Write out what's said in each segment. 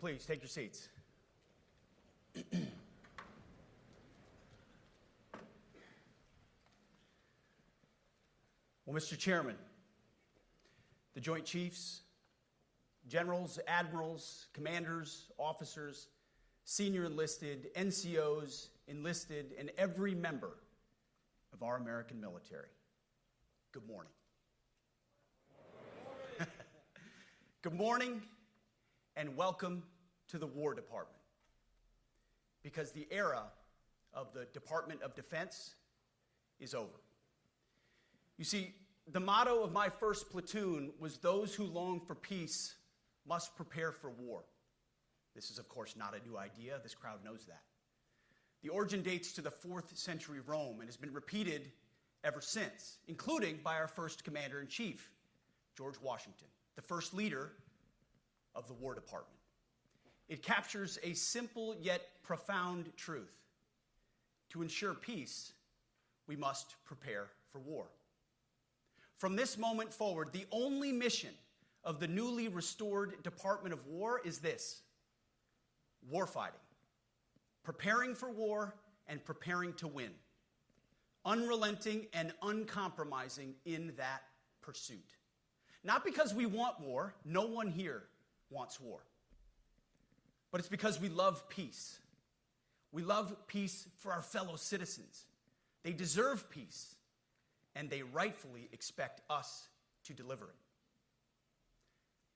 Please take your seats. Well, Mr. Chairman, the Joint Chiefs, generals, admirals, commanders, officers, senior enlisted, NCOs, enlisted, and every member of our American military, good morning. Good morning and welcome to the War Department, because the era of the Department of Defense is over. You see, the motto of my first platoon was, "Those who long for peace must prepare for war." This is, of course, not a new idea. This crowd knows that. The origin dates to the 4th century Rome and has been repeated ever since, including by our first commander-in-chief, George Washington, the first leader of the War Department. It captures a simple yet profound truth. To ensure peace, we must prepare for war. From this moment forward, the only mission of the newly restored Department of War is this: warfighting, preparing for war and preparing to win, unrelenting and uncompromising in that pursuit. Not because we want war, no one here wants war, but it's because we love peace. We love peace for our fellow citizens. They deserve peace, and they rightfully expect us to deliver it.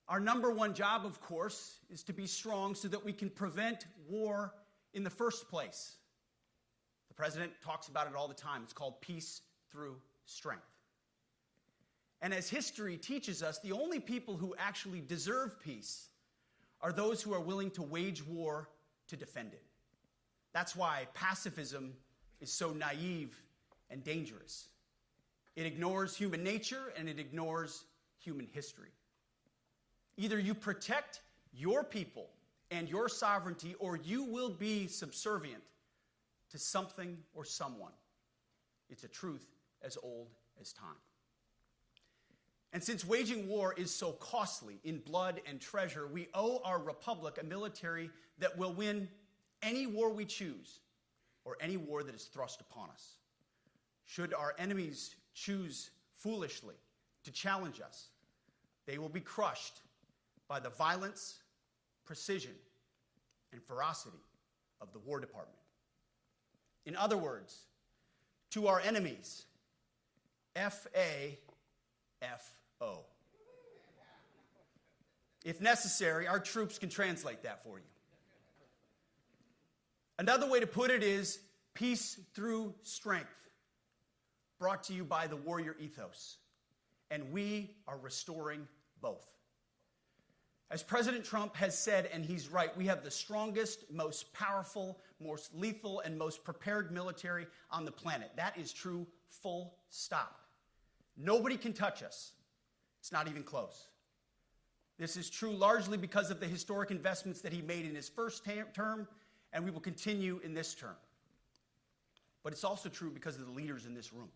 Our number one job, of course, is to be strong so that we can prevent war in the first place. The president talks about it all the time. It's called peace through strength. And as history teaches us, the only people who actually deserve peace are those who are willing to wage war to defend it. That's why pacifism is so naive and dangerous. It ignores human nature and it ignores human history. Either you protect your people and your sovereignty, or you will be subservient to something or someone. It's a truth as old as time. And since waging war is so costly in blood and treasure, we owe our republic a military that will win any war we choose, or any war that is thrust upon us. Should our enemies choose foolishly to challenge us, they will be crushed by the violence, precision, and ferocity of the War Department. In other words, to our enemies, F-A-F-O. If necessary, our troops can translate that for you. Another way to put it is peace through strength, brought to you by the warrior ethos. And we are restoring both. As President Trump has said, and he's right, we have the strongest, most powerful, most lethal, and most prepared military on the planet. That is true, full stop. Nobody can touch us. It's not even close. This is true largely because of the historic investments that he made in his first term, and we will continue in this term. But it's also true because of the leaders in this room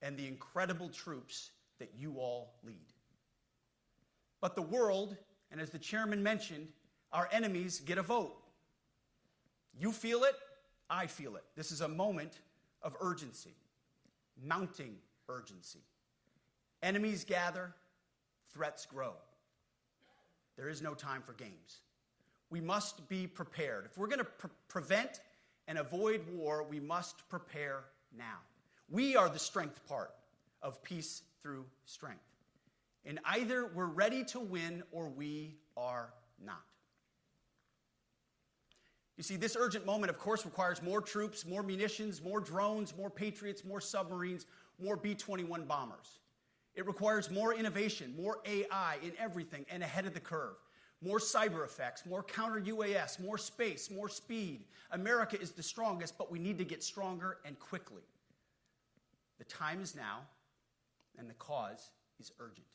and the incredible troops that you all lead. But the world, and as the chairman mentioned, our enemies get a vote. You feel it, I feel it. This is a moment of urgency, mounting urgency. Enemies gather, threats grow. There is no time for games. We must be prepared. If we're going to prevent and avoid war, we must prepare now. We are the strength part of peace through strength. And either we're ready to win or we are not. You see, this urgent moment, of course, requires more troops, more munitions, more drones, more Patriots, more submarines, more B-21 bombers. It requires more innovation, more AI in everything and ahead of the curve. More cyber effects, more counter-UAS, more space, more speed. America is the strongest, but we need to get stronger and quickly. The time is now, and the cause is urgent.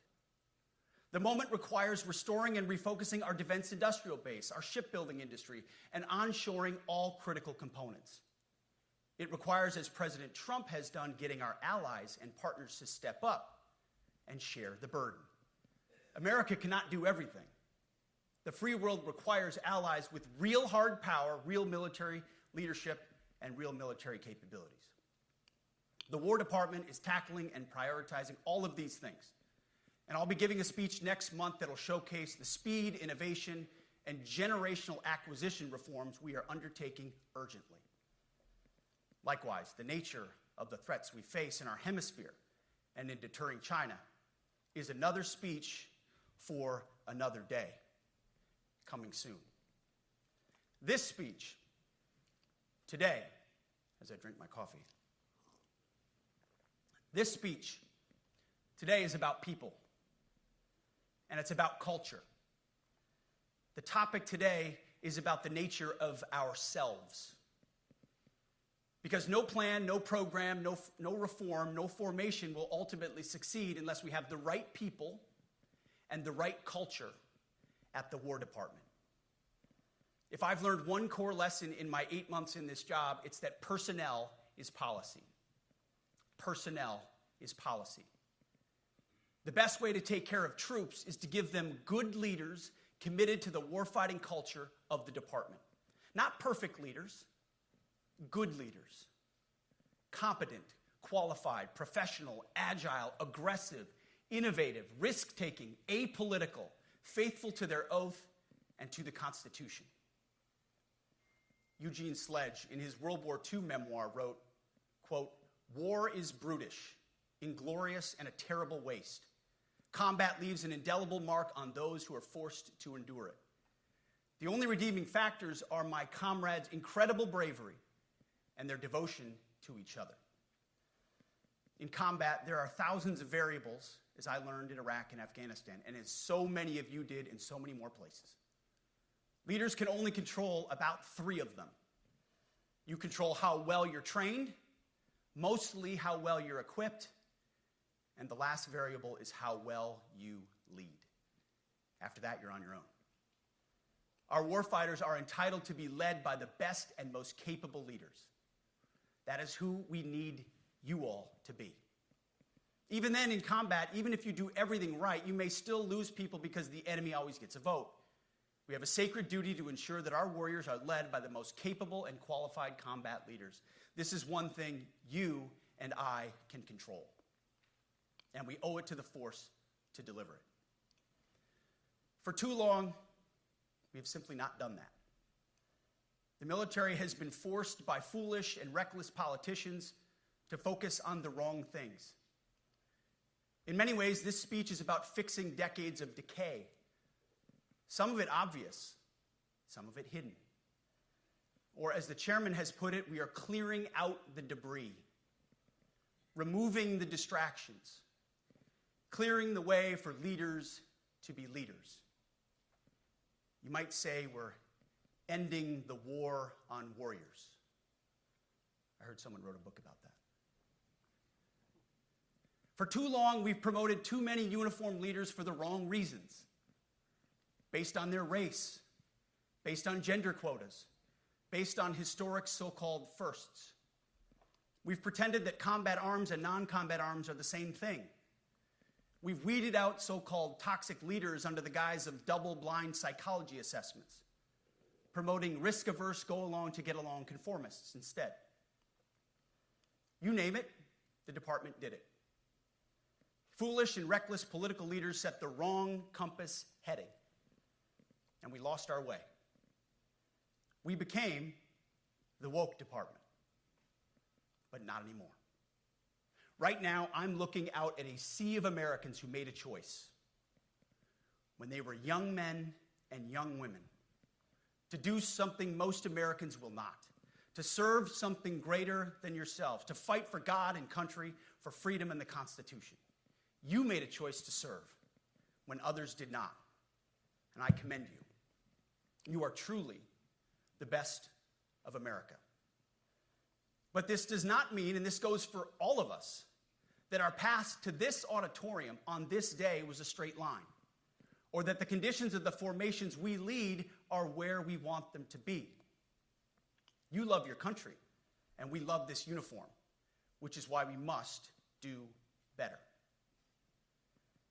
The moment requires restoring and refocusing our defense industrial base, our shipbuilding industry, and onshoring all critical components. It requires, as President Trump has done, getting our allies and partners to step up and share the burden. America cannot do everything. The free world requires allies with real hard power, real military leadership, and real military capabilities. The War Department is tackling and prioritizing all of these things. And I'll be giving a speech next month that'll showcase the speed, innovation, and generational acquisition reforms we are undertaking urgently. Likewise, the nature of the threats we face in our hemisphere and in deterring China is another speech for another day, coming soon. This speech, today, as I drink my coffee, this speech today is about people, and it's about culture. The topic today is about the nature of ourselves. Because no plan, no program, no reform, no formation will ultimately succeed unless we have the right people and the right culture at the War Department. If I've learned one core lesson in my 8 months in this job, it's that personnel is policy. Personnel is policy. The best way to take care of troops is to give them good leaders committed to the warfighting culture of the department. Not perfect leaders, good leaders. Competent, qualified, professional, agile, aggressive, innovative, risk-taking, apolitical, faithful to their oath and to the Constitution. Eugene Sledge, in his World War II memoir, wrote, quote, "War is brutish, inglorious, and a terrible waste. Combat leaves an indelible mark on those who are forced to endure it. The only redeeming factors are my comrades' incredible bravery and their devotion to each other." In combat, there are thousands of variables, as I learned in Iraq and Afghanistan, and as so many of you did in so many more places. Leaders can only control about 3 of them. You control how well you're trained, mostly how well you're equipped, and the last variable is how well you lead. After that, you're on your own. Our warfighters are entitled to be led by the best and most capable leaders. That is who we need you all to be. Even then, in combat, even if you do everything right, you may still lose people because the enemy always gets a vote. We have a sacred duty to ensure that our warriors are led by the most capable and qualified combat leaders. This is one thing you and I can control, and we owe it to the force to deliver it. For too long, we have simply not done that. The military has been forced by foolish and reckless politicians to focus on the wrong things. In many ways, this speech is about fixing decades of decay. Some of it obvious, some of it hidden. Or as the chairman has put it, we are clearing out the debris, removing the distractions, clearing the way for leaders to be leaders. You might say we're ending the war on warriors. I heard someone wrote a book about that. For too long, we've promoted too many uniformed leaders for the wrong reasons, based on their race, based on gender quotas, based on historic so-called firsts. We've pretended that combat arms and non-combat arms are the same thing. We've weeded out so-called toxic leaders under the guise of double-blind psychology assessments, promoting risk-averse, go-along-to-get-along conformists instead. You name it, the department did it. Foolish and reckless political leaders set the wrong compass heading, and we lost our way. We became the woke department, but not anymore. Right now, I'm looking out at a sea of Americans who made a choice when they were young men and young women to do something most Americans will not, to serve something greater than yourselves, to fight for God and country, for freedom and the Constitution. You made a choice to serve when others did not, and I commend you. You are truly the best of America. But this does not mean, and this goes for all of us, that our path to this auditorium on this day was a straight line, or that the conditions of the formations we lead are where we want them to be. You love your country, and we love this uniform, which is why we must do better.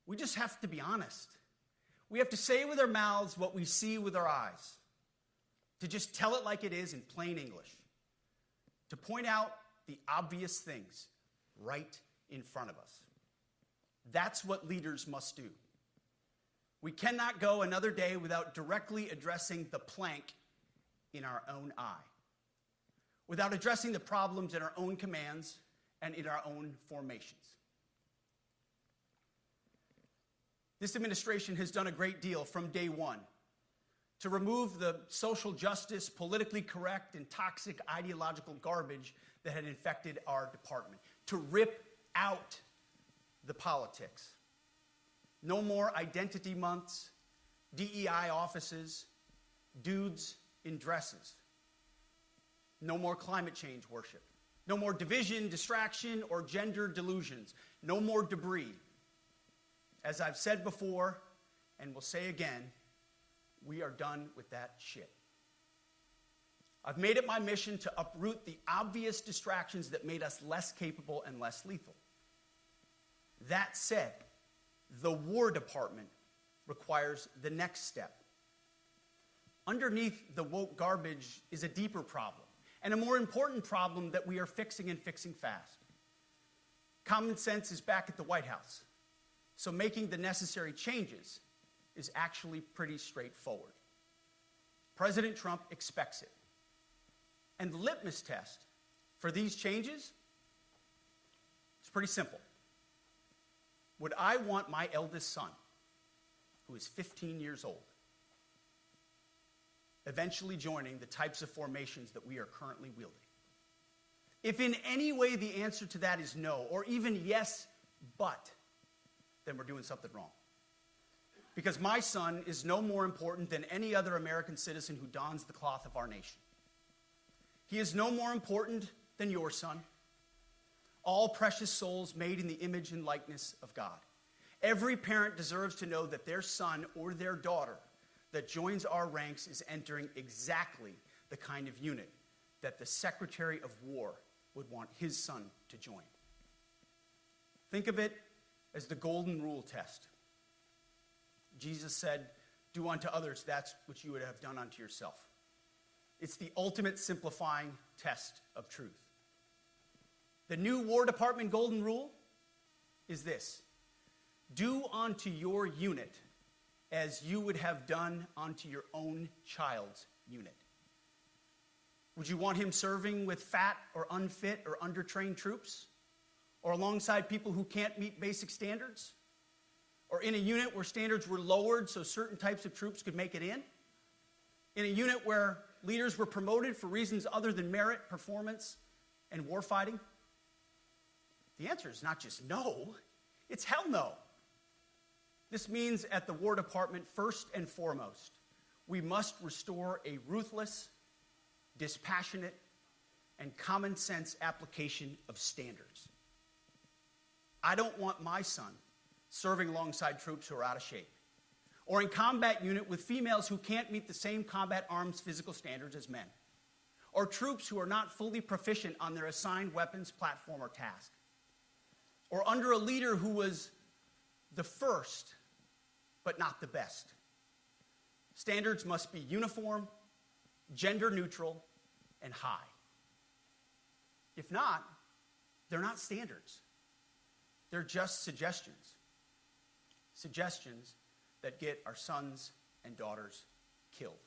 We just have to be honest. We have to say with our mouths what we see with our eyes. To just tell it like it is in plain English. To point out the obvious things right in front of us. That's what leaders must do. We cannot go another day without directly addressing the plank in our own eye, without addressing the problems in our own commands and in our own formations. This administration has done a great deal from day one to remove the social justice, politically correct, and toxic ideological garbage that had infected our department, to rip out the politics. No more identity months, DEI offices, dudes in dresses. No more climate change worship. No more division, distraction, or gender delusions. No more debris. As I've said before, and will say again, we are done with that shit. I've made it my mission to uproot the obvious distractions that made us less capable and less lethal. That said, the War Department requires the next step. Underneath the woke garbage is a deeper problem, and a more important problem that we are fixing and fixing fast. Common sense is back at the White House, so making the necessary changes is actually pretty straightforward. President Trump expects it. And the litmus test for these changes is pretty simple. Would I want my eldest son, who is 15 years old, eventually joining the types of formations that we are currently wielding? If in any way the answer to that is no, or even yes, but, then we're doing something wrong. Because my son is no more important than any other American citizen who dons the cloth of our nation. He is no more important than your son. All precious souls made in the image and likeness of God. Every parent deserves to know that their son or their daughter that joins our ranks is entering exactly the kind of unit that the Secretary of War would want his son to join. Think of it as the golden rule test. Jesus said, "Do unto others that which you would have done unto yourself." It's the ultimate simplifying test of truth. The new War Department golden rule is this: do unto your unit as you would have done unto your own child's unit. Would you want him serving with fat or unfit or undertrained troops? Or alongside people who can't meet basic standards? Or in a unit where standards were lowered so certain types of troops could make it in? In a unit where leaders were promoted for reasons other than merit, performance, and warfighting? The answer is not just no, it's hell no. This means at the War Department, first and foremost, we must restore a ruthless, dispassionate, and common sense application of standards. I don't want my son serving alongside troops who are out of shape, or in combat unit with females who can't meet the same combat arms physical standards as men, or troops who are not fully proficient on their assigned weapons, platform, or task, or under a leader who was the first but not the best. Standards must be uniform, gender neutral, and high. If not, they're not standards. They're just suggestions. Suggestions that get our sons and daughters killed.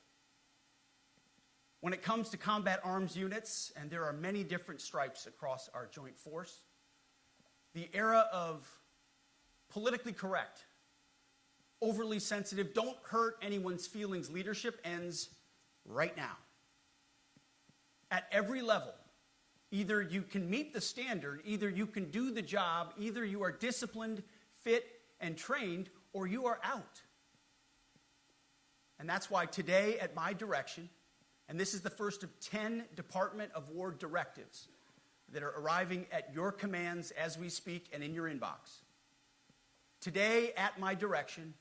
When it comes to combat arms units, and there are many different stripes across our joint force, the era of politically correct, overly sensitive, don't hurt anyone's feelings leadership ends right now. At every level, either you can meet the standard, either you can do the job, either you are disciplined, fit, and trained, or you are out. And that's why today, at my direction, and this is the first of 10 Department of War directives that are arriving at your commands as we speak and in your inbox. Today, at my direction,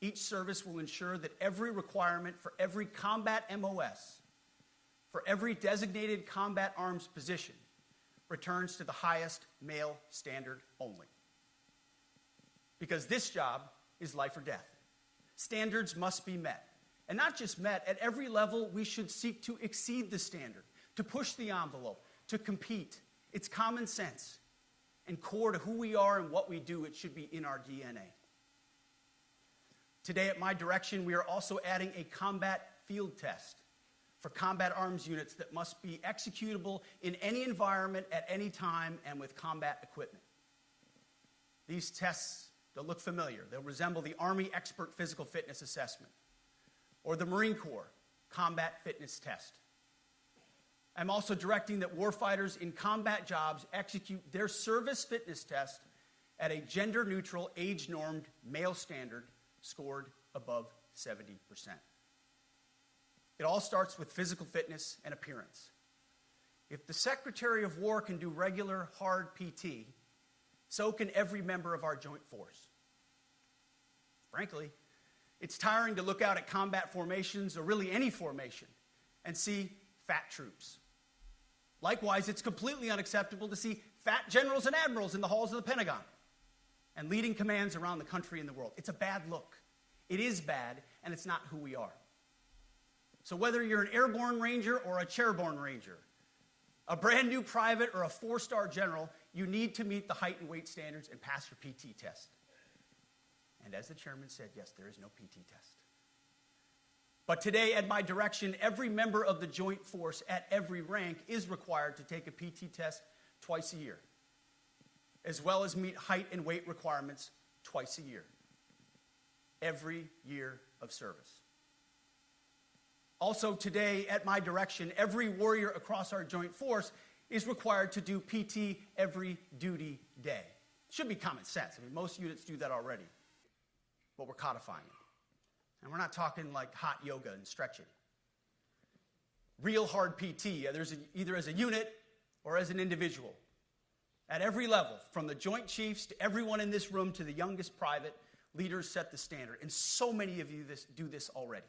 each service will ensure that every requirement for every combat MOS, for every designated combat arms position, returns to the highest male standard only. Because this job is life or death. standards must be met. And not just met, at every level we should seek to exceed the standard, to push the envelope, to compete. It's common sense and core to who we are and what we do. It should be in our DNA. Today at my direction, we are also adding a combat field test for combat arms units that must be executable in any environment at any time and with combat equipment. These tests, they'll look familiar. They'll resemble the Army Expert Physical Fitness Assessment or the Marine Corps Combat Fitness Test. I'm also directing that warfighters in combat jobs execute their service fitness test at a gender-neutral, age-normed male standard scored above 70%. It all starts with physical fitness and appearance. If the Secretary of War can do regular, hard PT, so can every member of our joint force. Frankly, it's tiring to look out at combat formations, or really any formation, and see fat troops. Likewise, it's completely unacceptable to see fat generals and admirals in the halls of the Pentagon and leading commands around the country and the world. It's a bad look. It is bad, and it's not who we are. So whether you're an airborne ranger or a chairborne ranger, a brand new private or a 4-star general, you need to meet the height and weight standards and pass your PT test. And as the chairman said, yes, there is no PT test. But today, at my direction, every member of the joint force at every rank is required to take a PT test twice a year, as well as meet height and weight requirements twice a year, every year of service. Also today, at my direction, every warrior across our joint force is required to do PT every duty day. It should be common sense. I mean, most units do that already, but we're codifying it. And we're not talking like hot yoga and stretching. Real hard PT, either as a unit or as an individual. At every level, from the Joint Chiefs to everyone in this room to the youngest private, leaders set the standard. And so many of you do this already.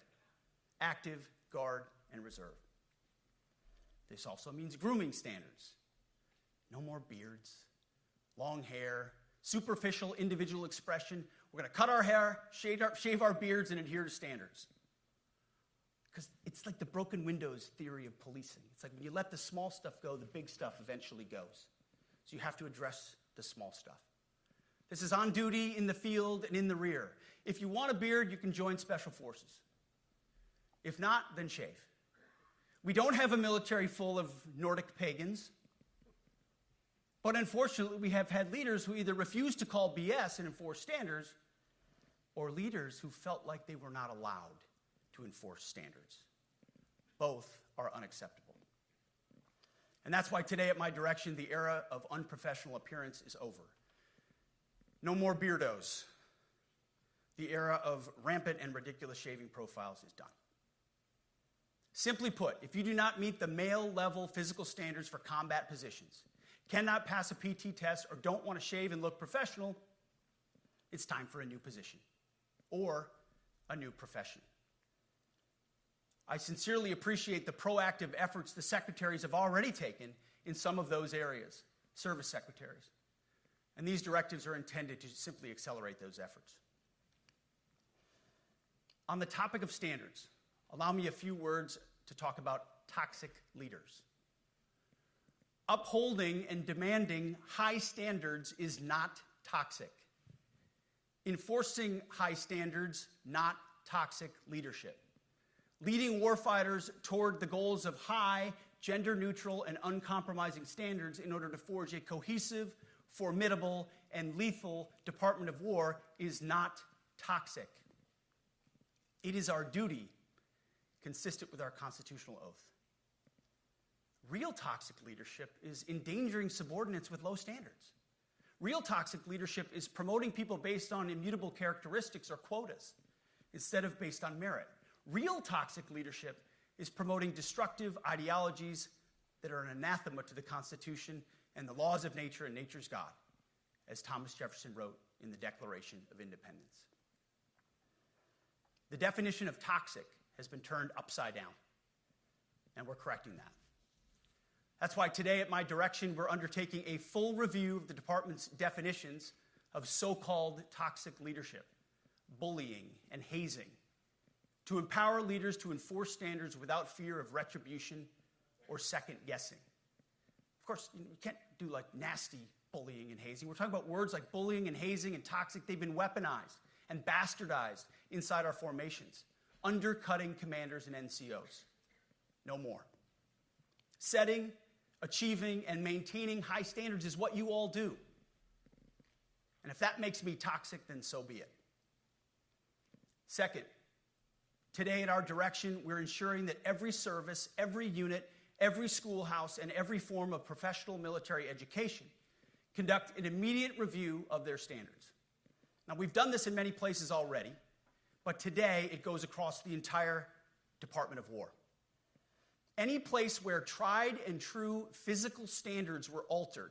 Active, Guard, and Reserve. This also means grooming standards. No more beards, long hair, superficial individual expression. We're going to cut our hair, shave our beards, and adhere to standards. Because it's like the broken windows theory of policing. It's like when you let the small stuff go, the big stuff eventually goes. So you have to address the small stuff. This is on duty, in the field, and in the rear. If you want a beard, you can join Special Forces. If not, then shave. We don't have a military full of Nordic pagans. But unfortunately, we have had leaders who either refuse to call BS and enforce standards, or leaders who felt like they were not allowed to enforce standards. Both are unacceptable. And that's why today at my direction, the era of unprofessional appearance is over. No more beardos. The era of rampant and ridiculous shaving profiles is done. Simply put, if you do not meet the male-level physical standards for combat positions, cannot pass a PT test, or don't want to shave and look professional, it's time for a new position or a new profession. I sincerely appreciate the proactive efforts the secretaries have already taken in some of those areas, service secretaries. And these directives are intended to simply accelerate those efforts. On the topic of standards, allow me a few words to talk about toxic leaders. Upholding and demanding high standards is not toxic. Enforcing high standards, not toxic leadership. Leading warfighters toward the goals of high, gender-neutral, and uncompromising standards in order to forge a cohesive, formidable, and lethal Department of War is not toxic. It is our duty, consistent with our constitutional oath. Real toxic leadership is endangering subordinates with low standards. Real toxic leadership is promoting people based on immutable characteristics or quotas instead of based on merit. Real toxic leadership is promoting destructive ideologies that are an anathema to the Constitution and the laws of nature and nature's God, as Thomas Jefferson wrote in the Declaration of Independence. The definition of toxic has been turned upside down, and we're correcting that. That's why today at my direction, we're undertaking a full review of the department's definitions of so-called toxic leadership, bullying, and hazing, to empower leaders to enforce standards without fear of retribution or second guessing. Of course, you can't do like nasty bullying and hazing. We're talking about words like bullying and hazing and toxic. They've been weaponized and bastardized inside our formations, undercutting commanders and NCOs. No more. Setting, achieving, and maintaining high standards is what you all do. And if that makes me toxic, then so be it. Second, today in our direction, we're ensuring that every service, every unit, every schoolhouse, and every form of professional military education conduct an immediate review of their standards. Now, we've done this in many places already, but today it goes across the entire Department of War. Any place where tried and true physical standards were altered,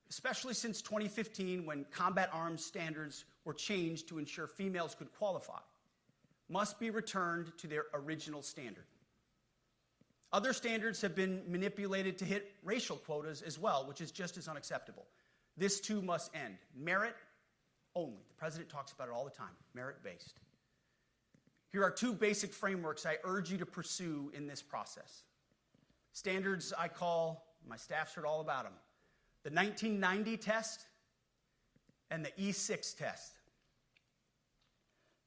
especially since 2015 when combat arms standards were changed to ensure females could qualify, must be returned to their original standard. Other standards have been manipulated to hit racial quotas as well, which is just as unacceptable. This too must end. Merit only. The president talks about it all the time, merit-based. Here are two basic frameworks I urge you to pursue in this process. Standards I call, my staff's heard all about them, the 1990 test and the E6 test.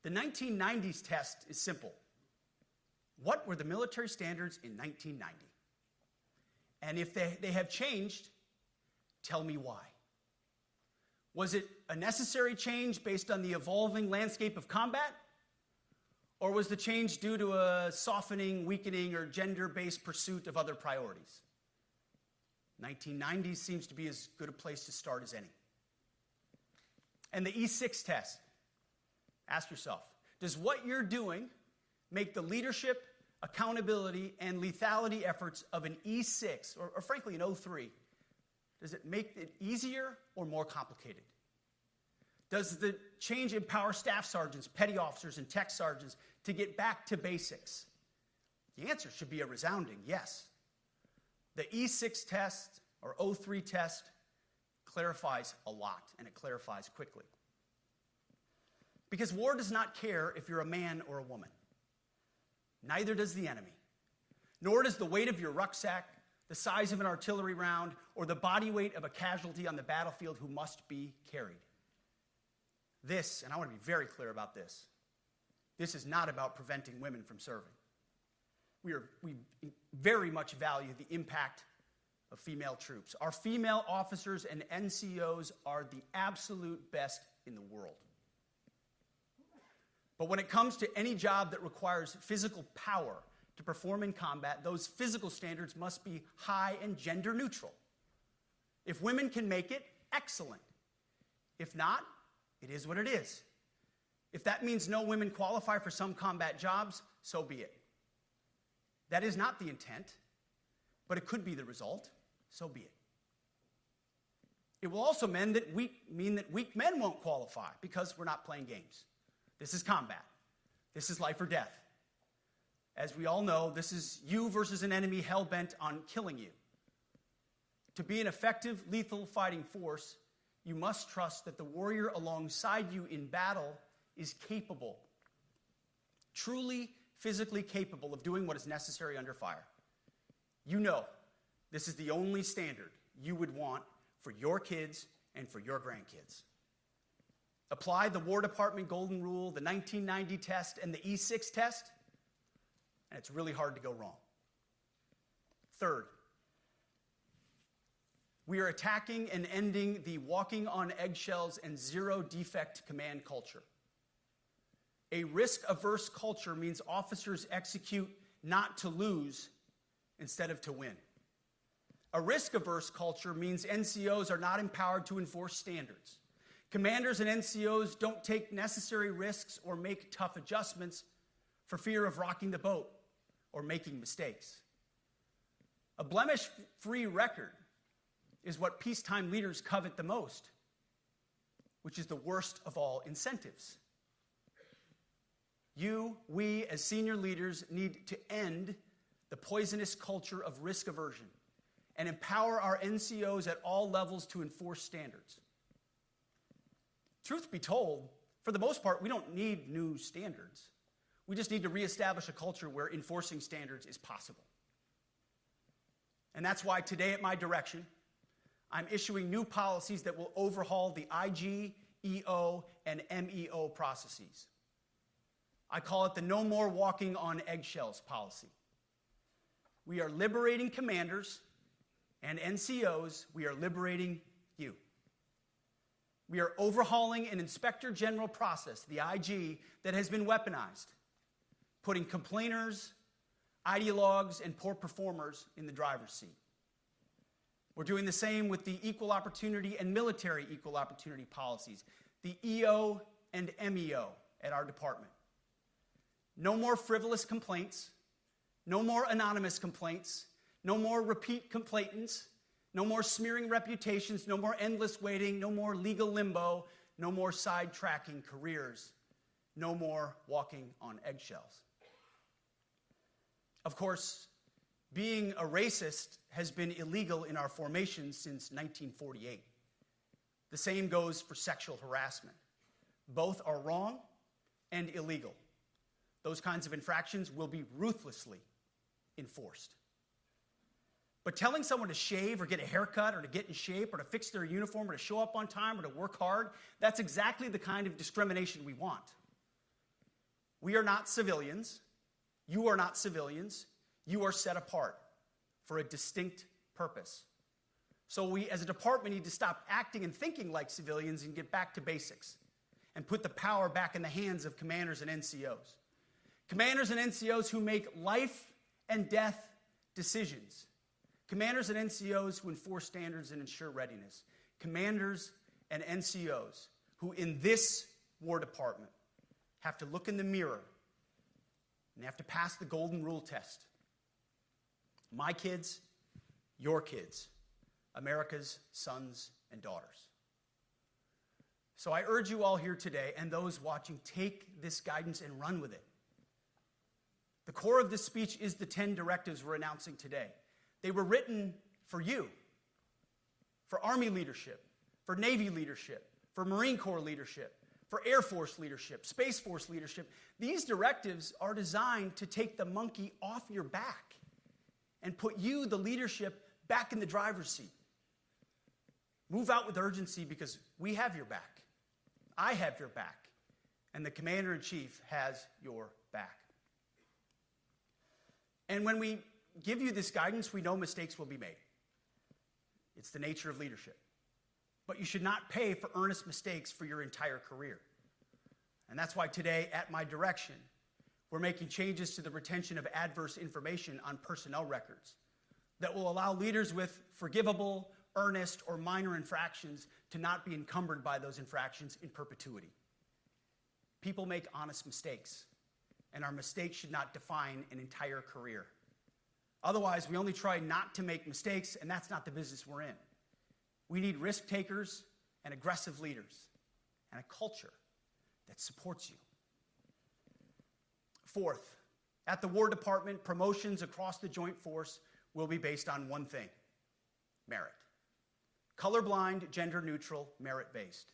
The 1990s test is simple. What were the military standards in 1990? And if they have changed, tell me why. Was it a necessary change based on the evolving landscape of combat? Or was the change due to a softening, weakening, or gender-based pursuit of other priorities? 1990s seems to be as good a place to start as any. And the E6 test. Ask yourself, does what you're doing make the leadership, accountability, and lethality efforts of an E6, or frankly an O3, does it make it easier or more complicated? Does the change empower staff sergeants, petty officers, and tech sergeants to get back to basics? The answer should be a resounding yes. The E6 test, or O3 test, clarifies a lot, and it clarifies quickly. Because war does not care if you're a man or a woman. Neither does the enemy. Nor does the weight of your rucksack, the size of an artillery round, or the body weight of a casualty on the battlefield who must be carried. This, and I want to be very clear about this, this is not about preventing women from serving. We very much value the impact of female troops. Our female officers and NCOs are the absolute best in the world. But when it comes to any job that requires physical power to perform in combat, those physical standards must be high and gender neutral. If women can make it, excellent. If not, it is what it is. If that means no women qualify for some combat jobs, so be it. That is not the intent, but it could be the result, so be it. It will also mean that weak men won't qualify because we're not playing games. This is combat. This is life or death. As we all know, this is you versus an enemy hell-bent on killing you. To be an effective, lethal fighting force, you must trust that the warrior alongside you in battle is capable, truly physically capable of doing what is necessary under fire. You know this is the only standard you would want for your kids and for your grandkids. Apply the War Department Golden Rule, the 1990 test, and the E6 test, and it's really hard to go wrong. Third, we are attacking and ending the walking on eggshells and zero-defect command culture. A risk-averse culture means officers execute not to lose instead of to win. A risk-averse culture means NCOs are not empowered to enforce standards. Commanders and NCOs don't take necessary risks or make tough adjustments for fear of rocking the boat or making mistakes. A blemish-free record is what peacetime leaders covet the most, which is the worst of all incentives. We, as senior leaders, need to end the poisonous culture of risk aversion and empower our NCOs at all levels to enforce standards. Truth be told, For the most part, we don't need new standards. We just need to reestablish a culture where enforcing standards is possible. And that's why today, at my direction, I'm issuing new policies that will overhaul the IG, EO, and MEO processes. I call it the No More Walking on Eggshells policy. We are liberating commanders and NCOs. We are liberating you. We are overhauling an inspector general process, the IG, that has been weaponized, putting complainers, ideologues, and poor performers in the driver's seat. We're doing the same with the equal opportunity and military equal opportunity policies, the EO and MEO at our department. No more frivolous complaints, no more anonymous complaints, no more repeat complainants, no more smearing reputations, no more endless waiting, no more legal limbo, no more sidetracking careers, no more walking on eggshells. Of course, being a racist has been illegal in our formation since 1948. The same goes for sexual harassment. Both are wrong and illegal. Those kinds of infractions will be ruthlessly enforced. But telling someone to shave or get a haircut or to get in shape or to fix their uniform or to show up on time or to work hard, that's exactly the kind of discrimination we want. We are not civilians. You are not civilians. You are set apart for a distinct purpose. So we, as a department, need to stop acting and thinking like civilians and get back to basics and put the power back in the hands of commanders and NCOs. Commanders and NCOs who make life and death decisions. Commanders and NCOs who enforce standards and ensure readiness. Commanders and NCOs who, in this War Department, have to look in the mirror and have to pass the golden rule test. My kids, your kids, America's sons and daughters. So I urge you all here today and those watching, take this guidance and run with it. The core of this speech is the 10 directives we're announcing today. They were written for you, for Army leadership, for Navy leadership, for Marine Corps leadership, for Air Force leadership, Space Force leadership. These directives are designed to take the monkey off your back and put you, the leadership, back in the driver's seat. Move out with urgency because we have your back. I have your back. And the Commander-in-Chief has your back. And when we give you this guidance, we know mistakes will be made. It's the nature of leadership. But you should not pay for earnest mistakes for your entire career. And that's why today, at my direction, we're making changes to the retention of adverse information on personnel records that will allow leaders with forgivable, earnest, or minor infractions to not be encumbered by those infractions in perpetuity. People make honest mistakes, and our mistakes should not define an entire career. Otherwise, we only try not to make mistakes, and that's not the business we're in. We need risk takers and aggressive leaders and a culture that supports you. Fourth, at the War Department, promotions across the Joint Force will be based on one thing: merit. Colorblind, gender-neutral, merit-based.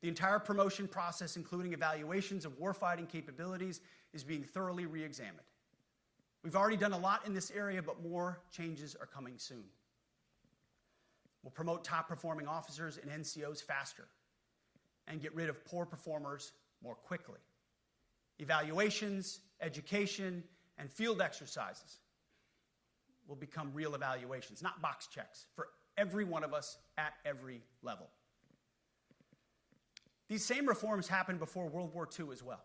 The entire promotion process, including evaluations of warfighting capabilities, is being thoroughly re-examined. We've already done a lot in this area, but more changes are coming soon. We'll promote top-performing officers and NCOs faster and get rid of poor performers more quickly. Evaluations, education, and field exercises will become real evaluations, not box checks, for every one of us at every level. These same reforms happened before World War II as well.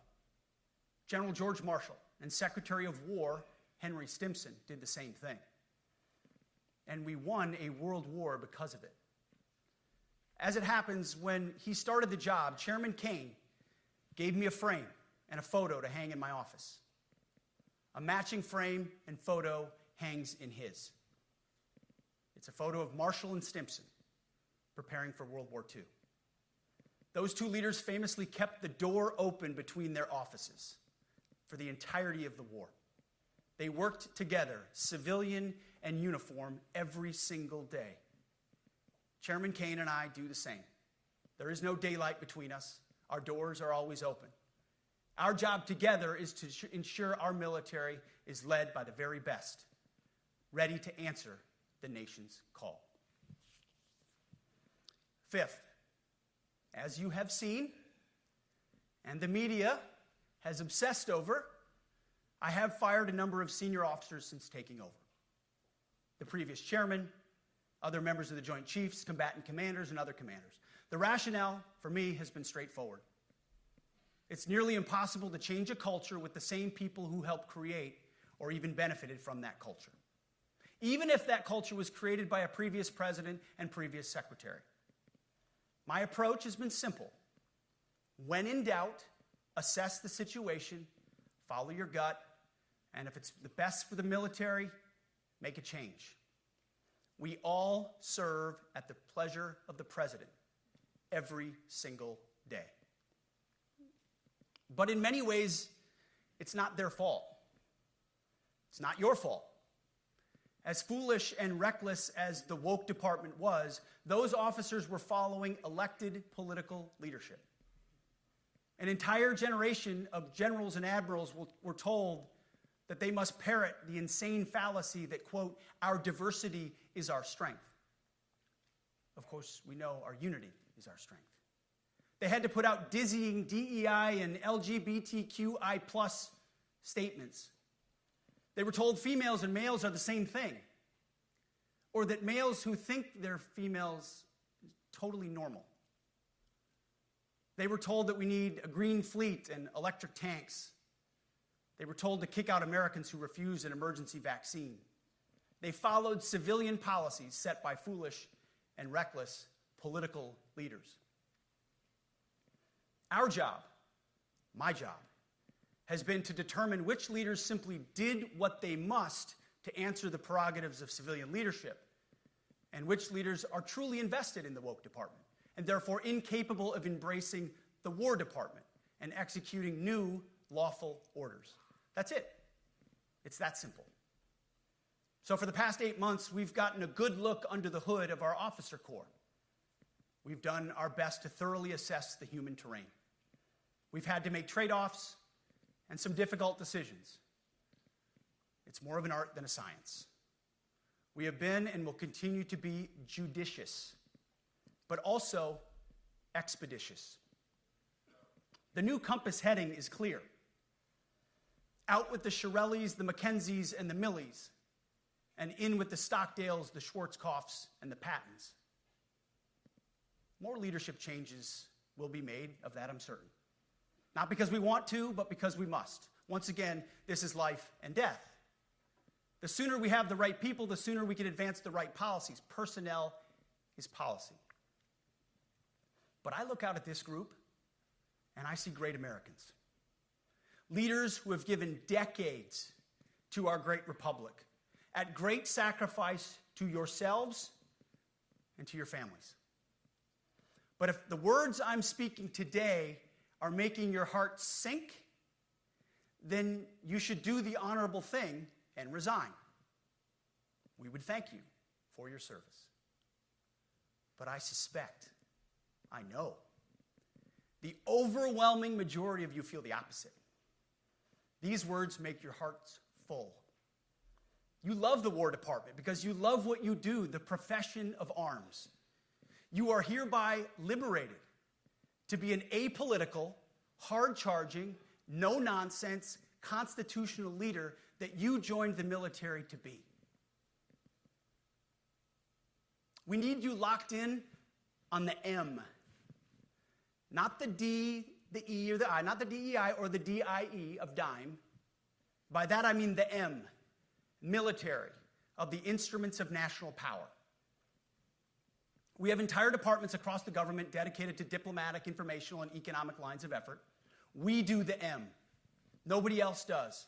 General George Marshall and Secretary of War Henry Stimson did the same thing. And we won a world war because of it. As it happens, when he started the job, Chairman Kane gave me a frame and a photo to hang in my office. A matching frame and photo hangs in his. It's a photo of Marshall and Stimson preparing for World War II. Those two leaders famously kept the door open between their offices for the entirety of the war. They worked together, civilian and uniform, every single day. Chairman Kane and I do the same. There is no daylight between us. Our doors are always open. Our job together is to ensure our military is led by the very best, ready to answer the nation's call. Fifth, as you have seen, and the media has obsessed over, I have fired a number of senior officers since taking over. The previous chairman, other members of the Joint Chiefs, combatant commanders, and other commanders. The rationale for me has been straightforward. It's nearly impossible to change a culture with the same people who helped create or even benefited from that culture, even if that culture was created by a previous president and previous secretary. My approach has been simple. When in doubt, assess the situation, follow your gut, and if it's the best for the military, make a change. We all serve at the pleasure of the president every single day. But in many ways, it's not their fault. It's not your fault. As foolish and reckless as the woke department was, those officers were following elected political leadership. An entire generation of generals and admirals were told that they must parrot the insane fallacy that, quote, our diversity is our strength. Of course, we know our unity is our strength. They had to put out dizzying DEI and LGBTQI+ statements. They were told females and males are the same thing, or that males who think they're females is totally normal. They were told that we need a green fleet and electric tanks. They were told to kick out Americans who refuse an emergency vaccine. They followed civilian policies set by foolish and reckless political leaders. Our job, my job, has been to determine which leaders simply did what they must to answer the prerogatives of civilian leadership, and which leaders are truly invested in the woke department, and therefore incapable of embracing the War Department and executing new lawful orders. That's it. It's that simple. So for the past 8 months, we've gotten a good look under the hood of our officer corps. We've done our best to thoroughly assess the human terrain. We've had to make trade-offs and some difficult decisions. It's more of an art than a science. We have been and will continue to be judicious, but also expeditious. The new compass heading is clear. Out with the Shirellis, the Mackenzies, and the Millies, and in with the Stockdales, the Schwarzkopfs, and the Pattons. More leadership changes will be made, of that I'm certain. Not because we want to, but because we must. Once again, this is life and death. The sooner we have the right people, the sooner we can advance the right policies. Personnel is policy. But I look out at this group, and I see great Americans. Leaders who have given decades to our great republic, at great sacrifice to yourselves and to your families. But if the words I'm speaking today are making your heart sink, then you should do the honorable thing and resign. We would thank you for your service. But I suspect, I know, the overwhelming majority of you feel the opposite. These words make your hearts full. You love the War Department because you love what you do, the profession of arms. You are hereby liberated to be an apolitical, hard-charging, no-nonsense, constitutional leader that you joined the military to be. We need you locked in on the M, not the D, the E, or the I, not the DEI or the DIE of dime. By that I mean the M, military, of the instruments of national power. We have entire departments across the government dedicated to diplomatic, informational, and economic lines of effort. We do the M. Nobody else does.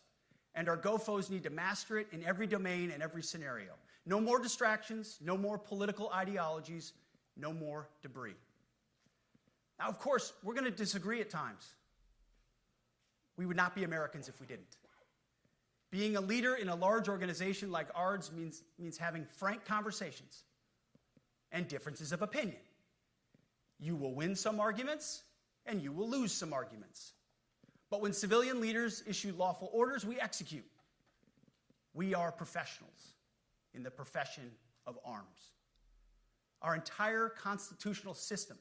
And our GOFOs need to master it in every domain and every scenario. No more distractions, no more political ideologies, no more debris. Now, of course, we're going to disagree at times. We would not be Americans if we didn't. Being a leader in a large organization like ours means having frank conversations and differences of opinion. You will win some arguments, and you will lose some arguments. But when civilian leaders issue lawful orders, we execute. We are professionals in the profession of arms. Our entire constitutional system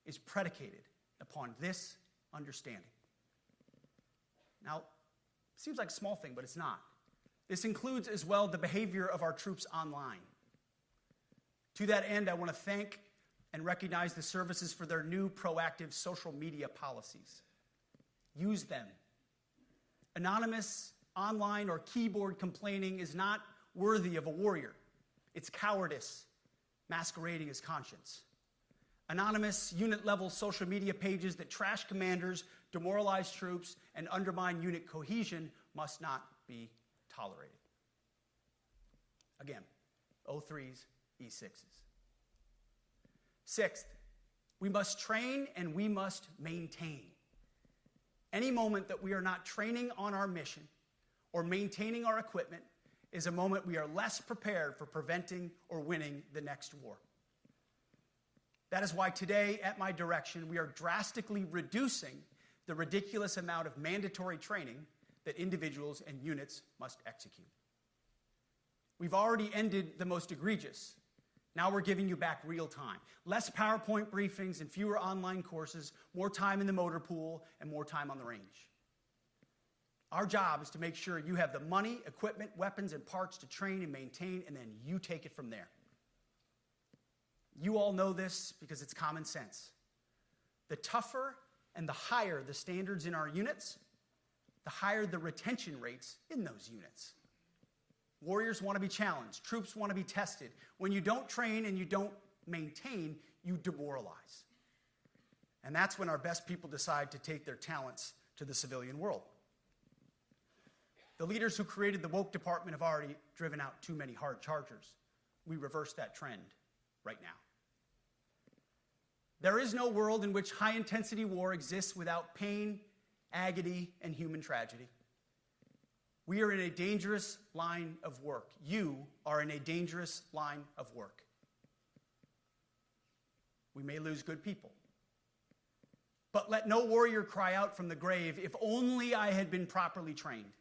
is predicated upon this understanding. Now, it seems like a small thing, but it's not. This includes as well the behavior of our troops online. To that end, I want to thank and recognize the services for their new proactive social media policies. Use them. Anonymous, online, or keyboard complaining is not worthy of a warrior. It's cowardice masquerading as conscience. Anonymous, unit-level social media pages that trash commanders, demoralize troops, and undermine unit cohesion must not be tolerated. Again, O3s, E6s. Sixth, we must train and we must maintain. Any moment that we are not training on our mission or maintaining our equipment is a moment we are less prepared for preventing or winning the next war. That is why today, at my direction, we are drastically reducing the ridiculous amount of mandatory training that individuals and units must execute. We've already ended the most egregious. Now we're giving you back real time. Less PowerPoint briefings and fewer online courses, more time in the motor pool, and more time on the range. Our job is to make sure you have the money, equipment, weapons, and parts to train and maintain, and then you take it from there. You all know this because it's common sense. The tougher and the higher the standards in our units, the higher the retention rates in those units. Warriors want to be challenged. Troops want to be tested. When you don't train and you don't maintain, you demoralize. And that's when our best people decide to take their talents to the civilian world. The leaders who created the woke department have already driven out too many hard chargers. We reverse that trend right now. There is no world in which high-intensity war exists without pain, agony, and human tragedy. We are in a dangerous line of work. You are in a dangerous line of work. We may lose good people. But let no warrior cry out from the grave, "If only I had been properly trained."